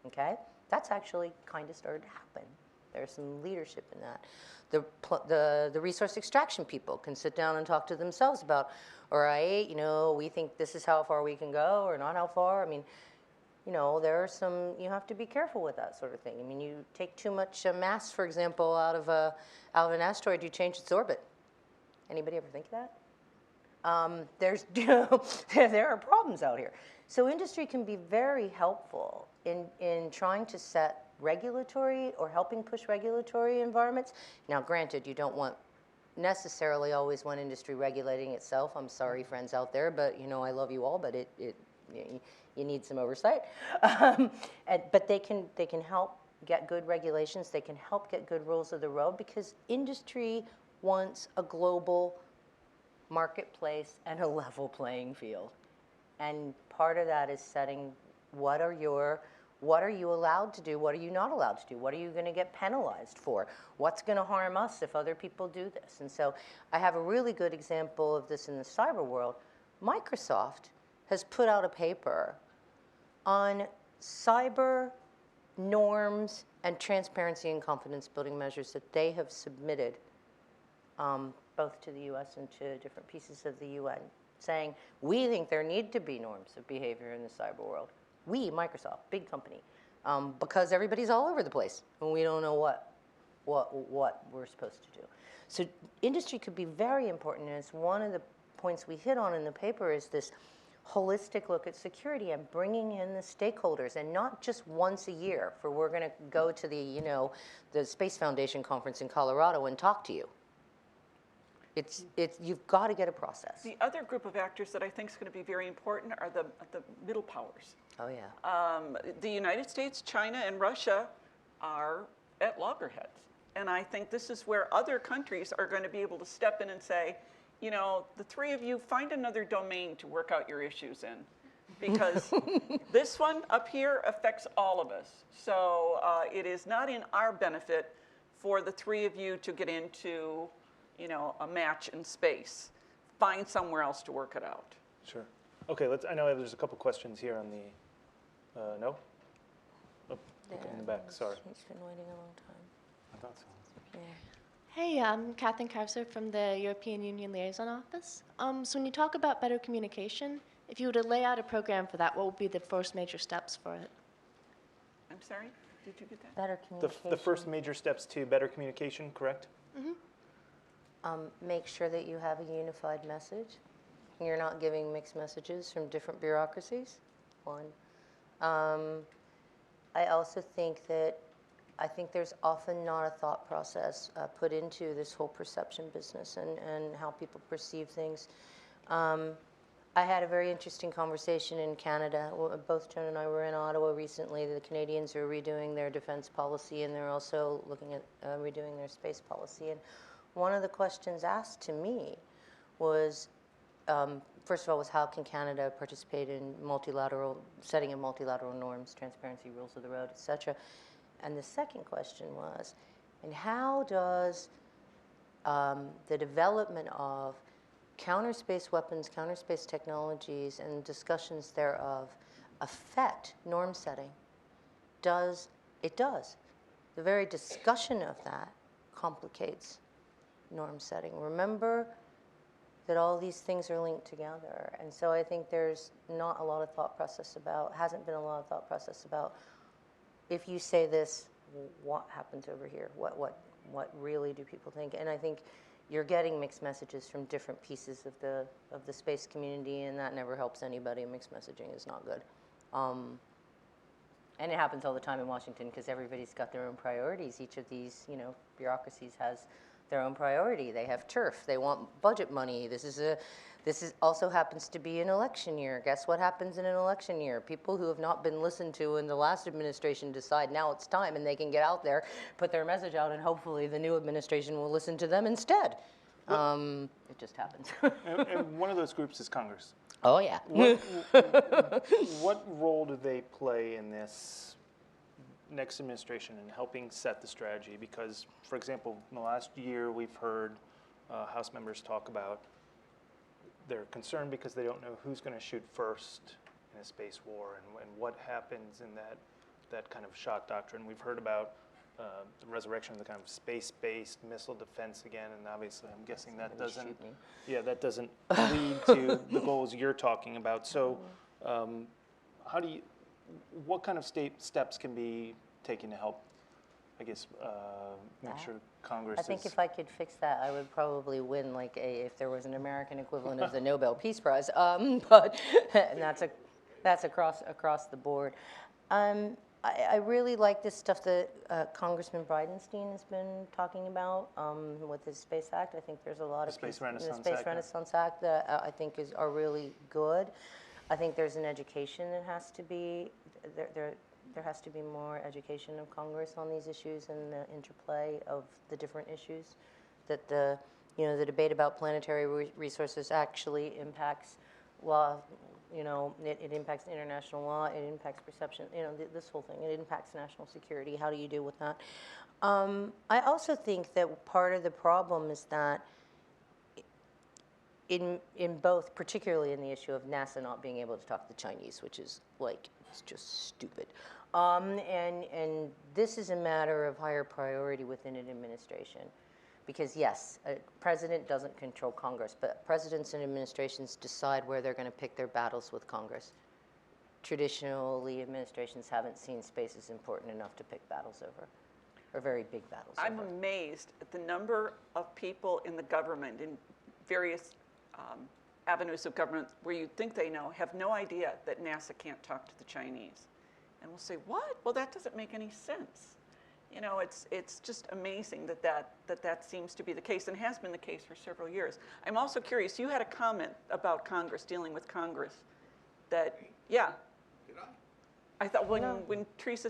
Okay? That's actually kind of started to happen. There's some leadership in that. The resource extraction people can sit down and talk to themselves about, all right, we think this is how far we can go or not how far. I mean, there are you have to be careful with that sort of thing. I mean, you take too much mass, for example, out of an asteroid, you change its orbit. Anybody ever think of that? There are problems out here. So industry can be very helpful in trying to set regulatory or helping push regulatory environments. Now, granted, you don't want necessarily always want industry regulating itself. I'm sorry, friends out there, but I love you all, but you need some oversight. But they can help get good regulations. They can help get good rules of the road because industry wants a global marketplace and a level playing field. And part of that is setting what are you allowed to do, what are you not allowed to do, what are you going to get penalized for, what's going to harm us if other people do this. And so I have a really good example of this in the cyber world. Microsoft has put out a paper on cyber norms and transparency and confidence building measures that they have submitted both to the US and to different pieces of the UN, saying, we think there need to be norms of behavior in the cyber world. We, Microsoft, big company, because everybody's all over the place, and we don't know what we're supposed to do. So industry could be very important, and it's one of the points we hit on in the paper is this holistic look at security and bringing in the stakeholders, and not just once a year for we're going to go to the, the Space Foundation conference in Colorado and talk to you. You've got to get a process. The other group of actors that I think is going to be very important are the middle powers. Oh, yeah. The United States, China, and Russia are at loggerheads. And I think this is where other countries are going to be able to step in and say, the three of you find another domain to work out your issues in. Because this one up here affects all of us. So it is not in our benefit for the three of you to get into, a match in space. Find somewhere else to work it out. Sure. Okay, I know there's a couple questions here on the, no? Oh, okay, in the back, sorry. He's been waiting a long time. I thought so. Yeah. Hey, I'm Catherine Carcer from the European Union Liaison Office. So when you talk about better communication, if you were to lay out a program for that, what would be the first major steps for it? I'm sorry, did you get that? Better communication. The first major steps to better communication, correct? Mm-hmm. Make sure that you have a unified message. You're not giving mixed messages from different bureaucracies, one. I also think there's often not a thought process put into this whole perception business and how people perceive things. I had a very interesting conversation in Canada. Both Joan and I were in Ottawa recently. The Canadians are redoing their defense policy, and they're also looking at redoing their space policy. And one of the questions asked to me was, first of all, was how can Canada participate in setting of multilateral norms, transparency, rules of the road, et cetera. And the second question was, and how does the development of counter-space weapons, counter-space technologies, and discussions thereof affect norm setting? It does. The very discussion of that complicates norm setting. Remember that all these things are linked together. And so I think there's not a lot of thought process hasn't been a lot of thought process about, if you say this, what happens over here? What really do people think? And I think you're getting mixed messages from different pieces of the space community, and that never helps anybody. Mixed messaging is not good. And it happens all the time in Washington because everybody's got their own priorities. Each of these, bureaucracies has their own priority. They have turf. They want budget money. This also happens to be an election year. Guess what happens in an election year? People who have not been listened to in the last administration decide now it's time, and they can get out there, put their message out, and hopefully the new administration will listen to them instead. It just happens. and one of those groups is Congress. Oh, yeah. What role do they play in this next administration in helping set the strategy? Because, for example, in the last year, we've heard House members talk about they're concerned because they don't know who's going to shoot first in a space war and what happens in that kind of shot doctrine. We've heard about the resurrection of the kind of space-based missile defense again, and obviously I'm guessing that doesn't lead to the goals you're talking about. So what kind of steps can be taken to help, I guess, make sure Congress I think if I could fix that, I would probably win if there was an American equivalent of the Nobel Peace Prize. But and that's across the board. I really like this stuff that Congressman Bridenstine has been talking about with his Space Act. I think there's a lot of Space Renaissance Act that I think are really good. I think there's an education that has to be there has to be more education of Congress on these issues and the interplay of the different issues. That the debate about planetary resources actually impacts law. It impacts international law. It impacts perception. This whole thing. It impacts national security. How do you deal with that? I also think that part of the problem is that in both, particularly in the issue of NASA not being able to talk to the Chinese, which is it's just stupid. And this is a matter of higher priority within an administration. Because yes, a president doesn't control Congress, but presidents and administrations decide where they're going to pick their battles with Congress. Traditionally, administrations haven't seen space as important enough to pick battles over, or very big battles I'm over. amazed at the number of people in the government, in various avenues of government, where you'd think they know, have no idea that NASA can't talk to the Chinese. And we'll say, what? Well, that doesn't make any sense. You know, it's just amazing that seems to be the case, and has been the case for several years. I'm also curious, you had a comment about Congress, dealing with Congress, that, yeah. Did I? I thought when Teresa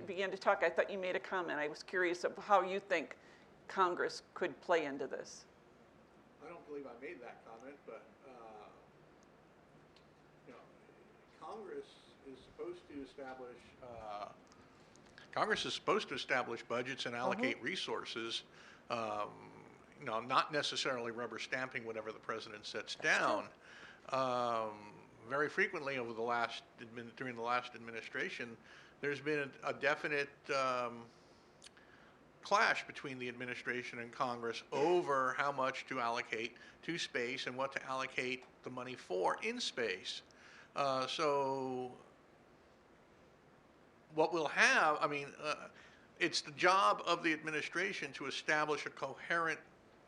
began to talk, I thought you made a comment. I was curious of how you think Congress could play into this. I don't believe I made that comment, but you know, Congress is supposed to establish budgets and allocate resources. You know, not necessarily rubber stamping whatever the president sets down. Very frequently during the last administration, there's been a definite clash between the administration and Congress over how much to allocate to space and what to allocate the money for in space. So what we'll have, I mean, it's the job of the administration to establish a coherent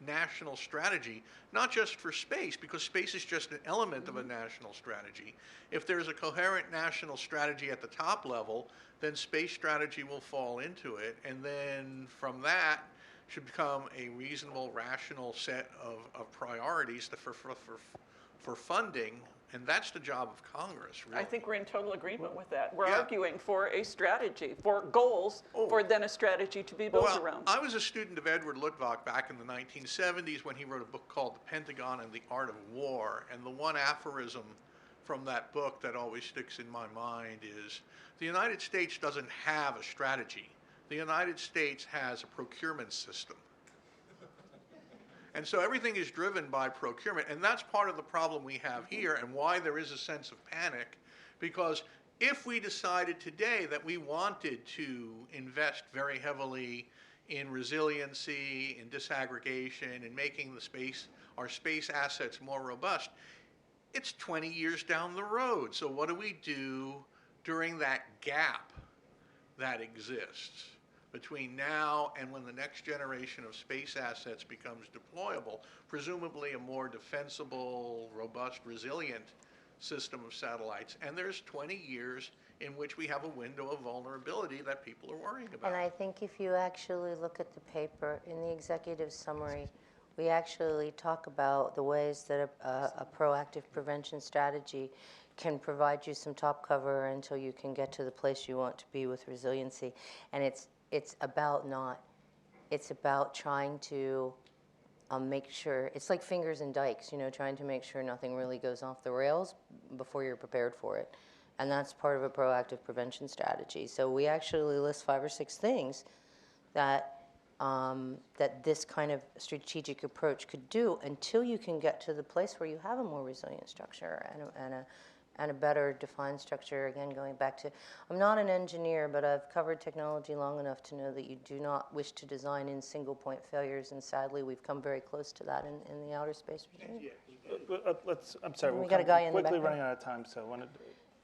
national strategy, not just for space, because space is just an element of a national strategy. If there's a coherent national strategy at the top level, then space strategy will fall into it, and then from that should become a reasonable, rational set of priorities for funding. And that's the job of Congress, really. I think we're in total agreement with that. We're Yeah. arguing for a strategy, for goals, for then a strategy to be built Well, around. I was a student of Edward Luttwak back in the 1970s when he wrote a book called The Pentagon and the Art of War. And the one aphorism from that book that always sticks in my mind is, the United States doesn't have a strategy. The United States has a procurement system. And so everything is driven by procurement. And that's part of the problem we have here and why there is a sense of panic. Because if we decided today that we wanted to invest very heavily in resiliency, in disaggregation, in making our space assets more robust, it's 20 years down the road. So what do we do during that gap that exists between now and when the next generation of space assets becomes deployable, presumably a more defensible, robust, resilient system of satellites? And there's 20 years in which we have a window of vulnerability that people are worrying about. And I think if you actually look at the paper, in the executive summary, we actually talk about the ways that a proactive prevention strategy can provide you some top cover until you can get to the place you want to be with resiliency. And it's about trying to make sure, it's like fingers in dikes, you know, trying to make sure nothing really goes off the rails before you're prepared for it. And that's part of a proactive prevention strategy. So we actually list 5 or 6 things that that this kind of strategic approach could do until you can get to the place where you have a more resilient structure and a better defined structure. Again, going back to, I'm not an engineer, but I've covered technology long enough to know that you do not wish to design in single point failures, and sadly we've come very close to that in the outer space regime. I'm sorry, We we're got a guy in the quickly back running out of time, so I wanted,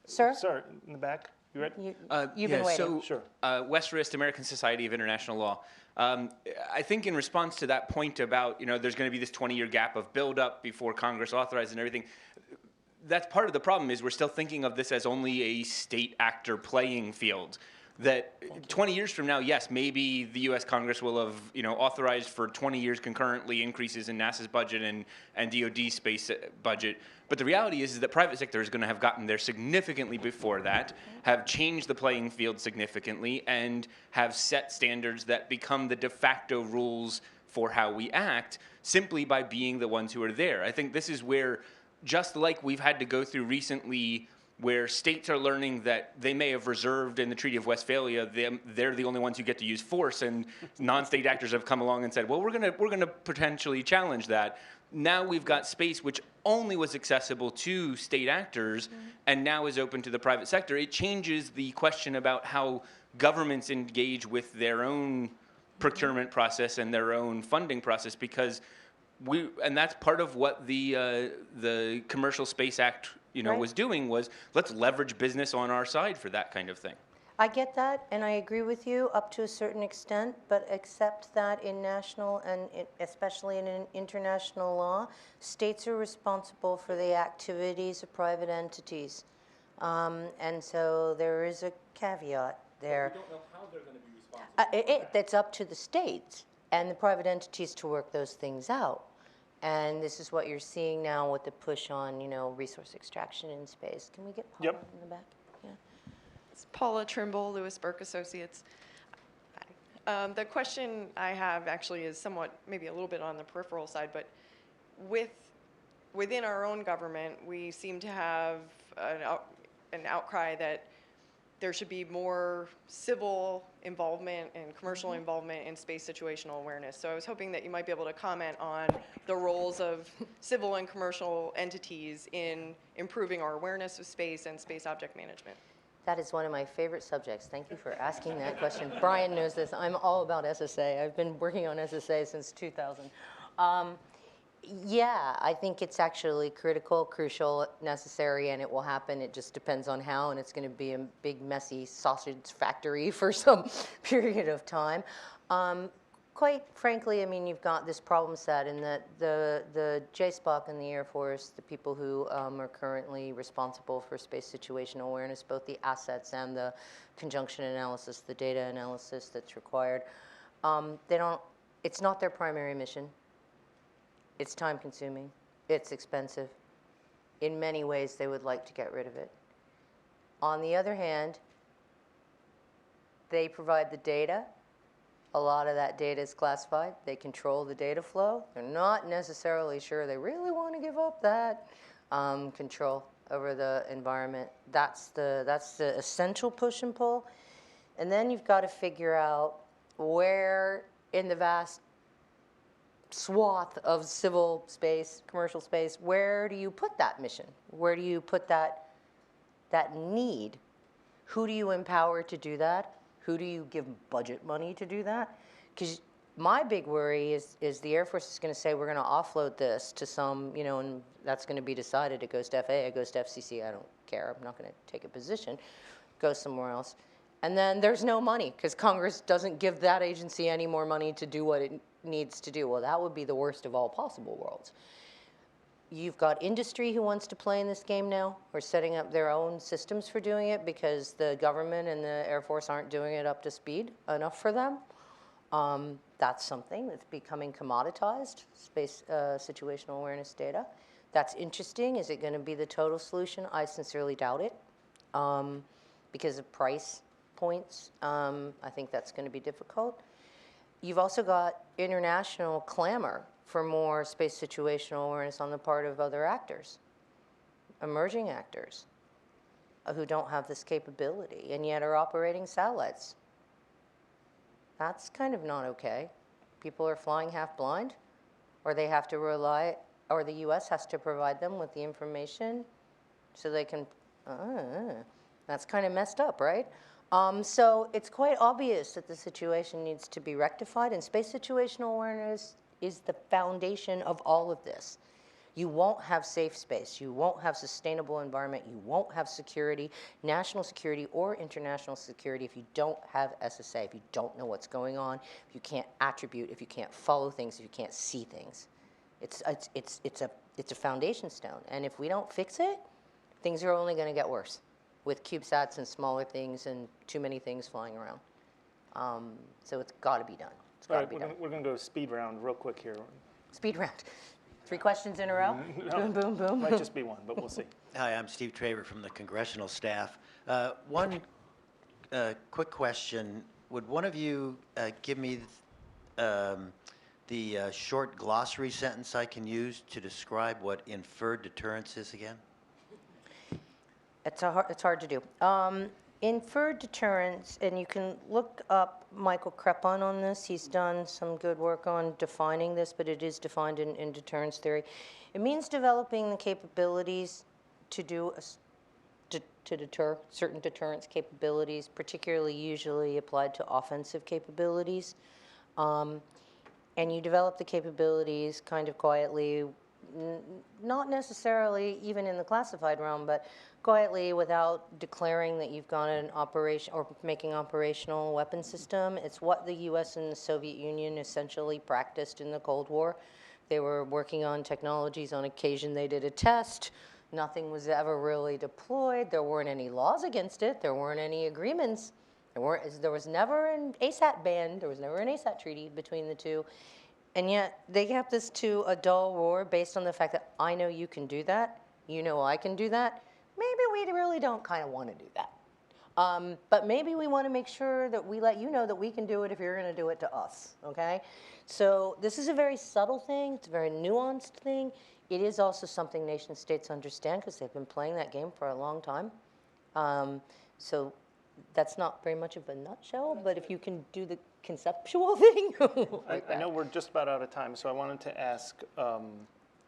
Sir? Sir, in the back, you ready? You've been waiting. Sure. West Wrist, American Society of International Law. I think in response to that point about, you know, there's going to be this 20-year gap of build-up before Congress authorizes and everything, that's part of the problem is we're still thinking of this as only a state actor playing field. That 20 years from now, yes, maybe the U.S. Congress will have, you know, authorized for 20 years concurrently increases in NASA's budget and DoD space budget. But the reality is that private sector is going to have gotten there significantly before that, have changed the playing field significantly, and have set standards that become the de facto rules for how we act simply by being the ones who are there. I think this is where, just like we've had to go through recently where states are learning that they may have reserved in the Treaty of Westphalia, they're the only ones who get to use force, and non-state actors have come along and said, well, we're gonna potentially challenge that. Now we've got space which only was accessible to state actors and now is open to the private sector. It changes the question about how governments engage with their own procurement process and their own funding process, because and that's part of what the Commercial Space Act, Right. was doing, was let's leverage business on our side for that kind of thing. I get that, and I agree with you up to a certain extent, but accept that in national and especially in international law, states are responsible for the activities of private entities. And so there is a caveat there. We don't know how they're going to be responsible. That's up to the states and the private entities to work those things out. And this is what you're seeing now with the push on, resource extraction in space. Can we get Paula Yep. in the back? Yeah. It's Paula Trimble, Lewis Burke Associates. Hi. The question I have actually is somewhat, maybe a little bit on the peripheral side, but within our own government, we seem to have an outcry that there should be more civil involvement and commercial involvement in space situational awareness. So I was hoping that you might be able to comment on the roles of civil and commercial entities in improving our awareness of space and space object management. That is one of my favorite subjects. Thank you for asking that question. Brian knows this. I'm all about SSA. I've been working on SSA since 2000. Yeah, I think it's actually critical, crucial, necessary, and it will happen. It just depends on how, and it's going to be a big, messy sausage factory for some period of time. Quite frankly, I mean, you've got this problem set in that the JSPOC in the Air Force, the people who are currently responsible for space situational awareness, both the assets and the conjunction analysis, the data analysis that's required, it's not their primary mission. It's time consuming, it's expensive. In many ways, they would like to get rid of it. On the other hand, they provide the data. A lot of that data is classified. They control the data flow. They're not necessarily sure they really want to give up that control over the environment. That's the essential push and pull. And then you've got to figure out where in the vast swath of civil space, commercial space, where do you put that mission? Where do you put that need? Who do you empower to do that? Who do you give budget money to do that? Because my big worry is the Air Force is going to say we're going to offload this to some, and that's going to be decided. It goes to FAA, it goes to FCC. I don't care. I'm not going to take a position. It goes somewhere else. And then there's no money because Congress doesn't give that agency any more money to do what it needs to do. Well, that would be the worst of all possible worlds. You've got industry who wants to play in this game now, or setting up their own systems for doing it because the government and the Air Force aren't doing it up to speed enough for them. That's something that's becoming commoditized, space situational awareness data. That's interesting. Is it going to be the total solution? I sincerely doubt it because of price points. I think that's going to be difficult. You've also got international clamor for more space situational awareness on the part of other actors, emerging actors, who don't have this capability and yet are operating satellites. That's kind of not okay. People are flying half blind, or they have to rely, or the US has to provide them with the information so they can, that's kind of messed up, right? So it's quite obvious that the situation needs to be rectified, and space situational awareness is the foundation of all of this. You won't have safe space, you won't have sustainable environment, you won't have security, national security or international security if you don't have SSA, if you don't know what's going on, if you can't attribute, if you can't follow things, if you can't see things. It's a foundation stone, and if we don't fix it, things are only going to get worse with CubeSats and smaller things and too many things flying around. So it's got to be done. It's got to be done. We're going to go speed round real quick here. Speed round. 3 questions in a row? Boom, boom, boom. Might just be one, but we'll see. Hi, I'm Steve Traver from the congressional staff. One quick question. Would one of you give me the short glossary sentence I can use to describe what inferred deterrence is again? It's hard to do. Inferred deterrence, and you can look up Michael Crepon on this. He's done some good work on defining this, but it is defined in deterrence theory. It means developing the capabilities to deter certain deterrence capabilities, particularly usually applied to offensive capabilities. And you develop the capabilities kind of quietly, not necessarily even in the classified realm, but quietly without declaring that you've got an operation or making operational weapon system. It's what the US and the Soviet Union essentially practiced in the Cold War. They were working on technologies. On occasion they did a test. Nothing was ever really deployed. There weren't any laws against it. There weren't any agreements. There was never an ASAT ban. There was never an ASAT treaty between the two. And yet they kept this to a dull roar based on the fact that I know you can do that. You know I can do that. Maybe we really don't kind of want to do that. But maybe we want to make sure that we let you know that we can do it if you're going to do it to us, okay? So this is a very subtle thing. It's a very nuanced thing. It is also something nation states understand because they've been playing that game for a long time. So that's not very much of a nutshell, but if you can do the conceptual thing. I know we're just about out of time, so I wanted to ask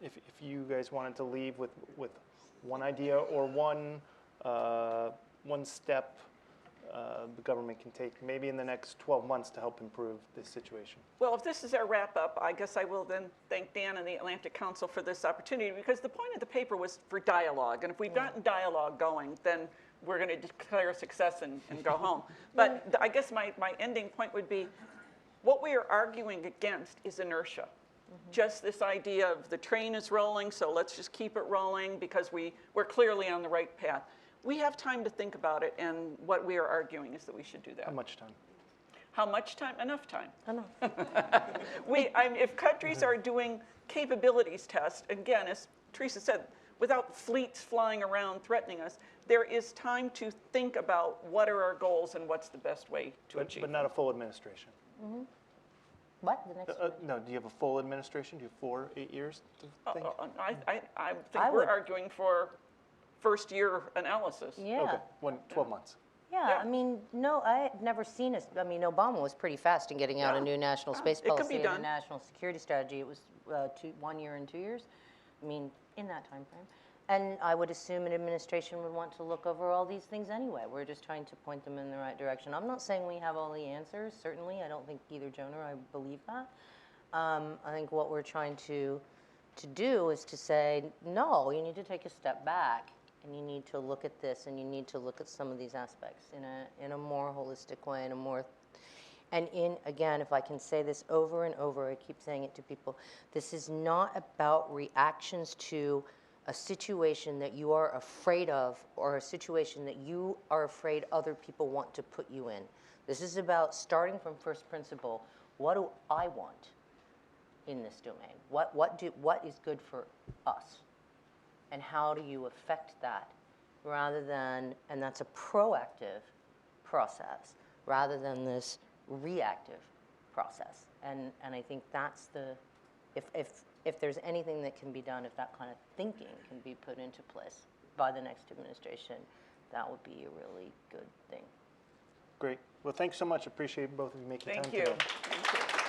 if you guys wanted to leave with one idea or one step the government can take maybe in the next 12 months to help improve this situation. Well, if this is our wrap up, I guess I will then thank Dan and the Atlantic Council for this opportunity, because the point of the paper was for dialogue. And if we've gotten dialogue going, then we're going to declare success and go home. But I guess my ending point would be what we are arguing against is inertia. Just this idea of the train is rolling, so let's just keep it rolling because we're clearly on the right path. We have time to think about it, and what we are arguing is that we should do that. How much time? How much time? Enough time. Enough. If countries are doing capabilities tests, again, as Teresa said, without fleets flying around threatening us, there is time to think about what are our goals and what's the best way to achieve. But not a full administration. What? The next one? No, do you have a full administration? Do you have 4, 8 years to think? I think we're arguing for first year analysis. Yeah. Okay, 12 months. Yeah, I mean, no, I had never seen Obama was pretty fast in getting out a new national space it could policy be and done. a national security strategy. It was 1 year and 2 years. I mean, in that time frame. And I would assume an administration would want to look over all these things anyway. We're just trying to point them in the right direction. I'm not saying we have all the answers, certainly. I don't think either Joan or I believe that. I think what we're trying to do is to say, no, you need to take a step back. And you need to look at this, and you need to look at some of these aspects in a more holistic way, again, if I can say this over and over, I keep saying it to people, this is not about reactions to a situation that you are afraid of or a situation that you are afraid other people want to put you in. This is about starting from first principle. What do I want in this domain? What is good for us? And how do you affect that rather than, and that's a proactive process rather than this reactive process. And I think that's if there's anything that can be done, if that kind of thinking can be put into place by the next administration, that would be a really good thing. Great. Well, thanks so much. Appreciate both of you making time today. Thank you.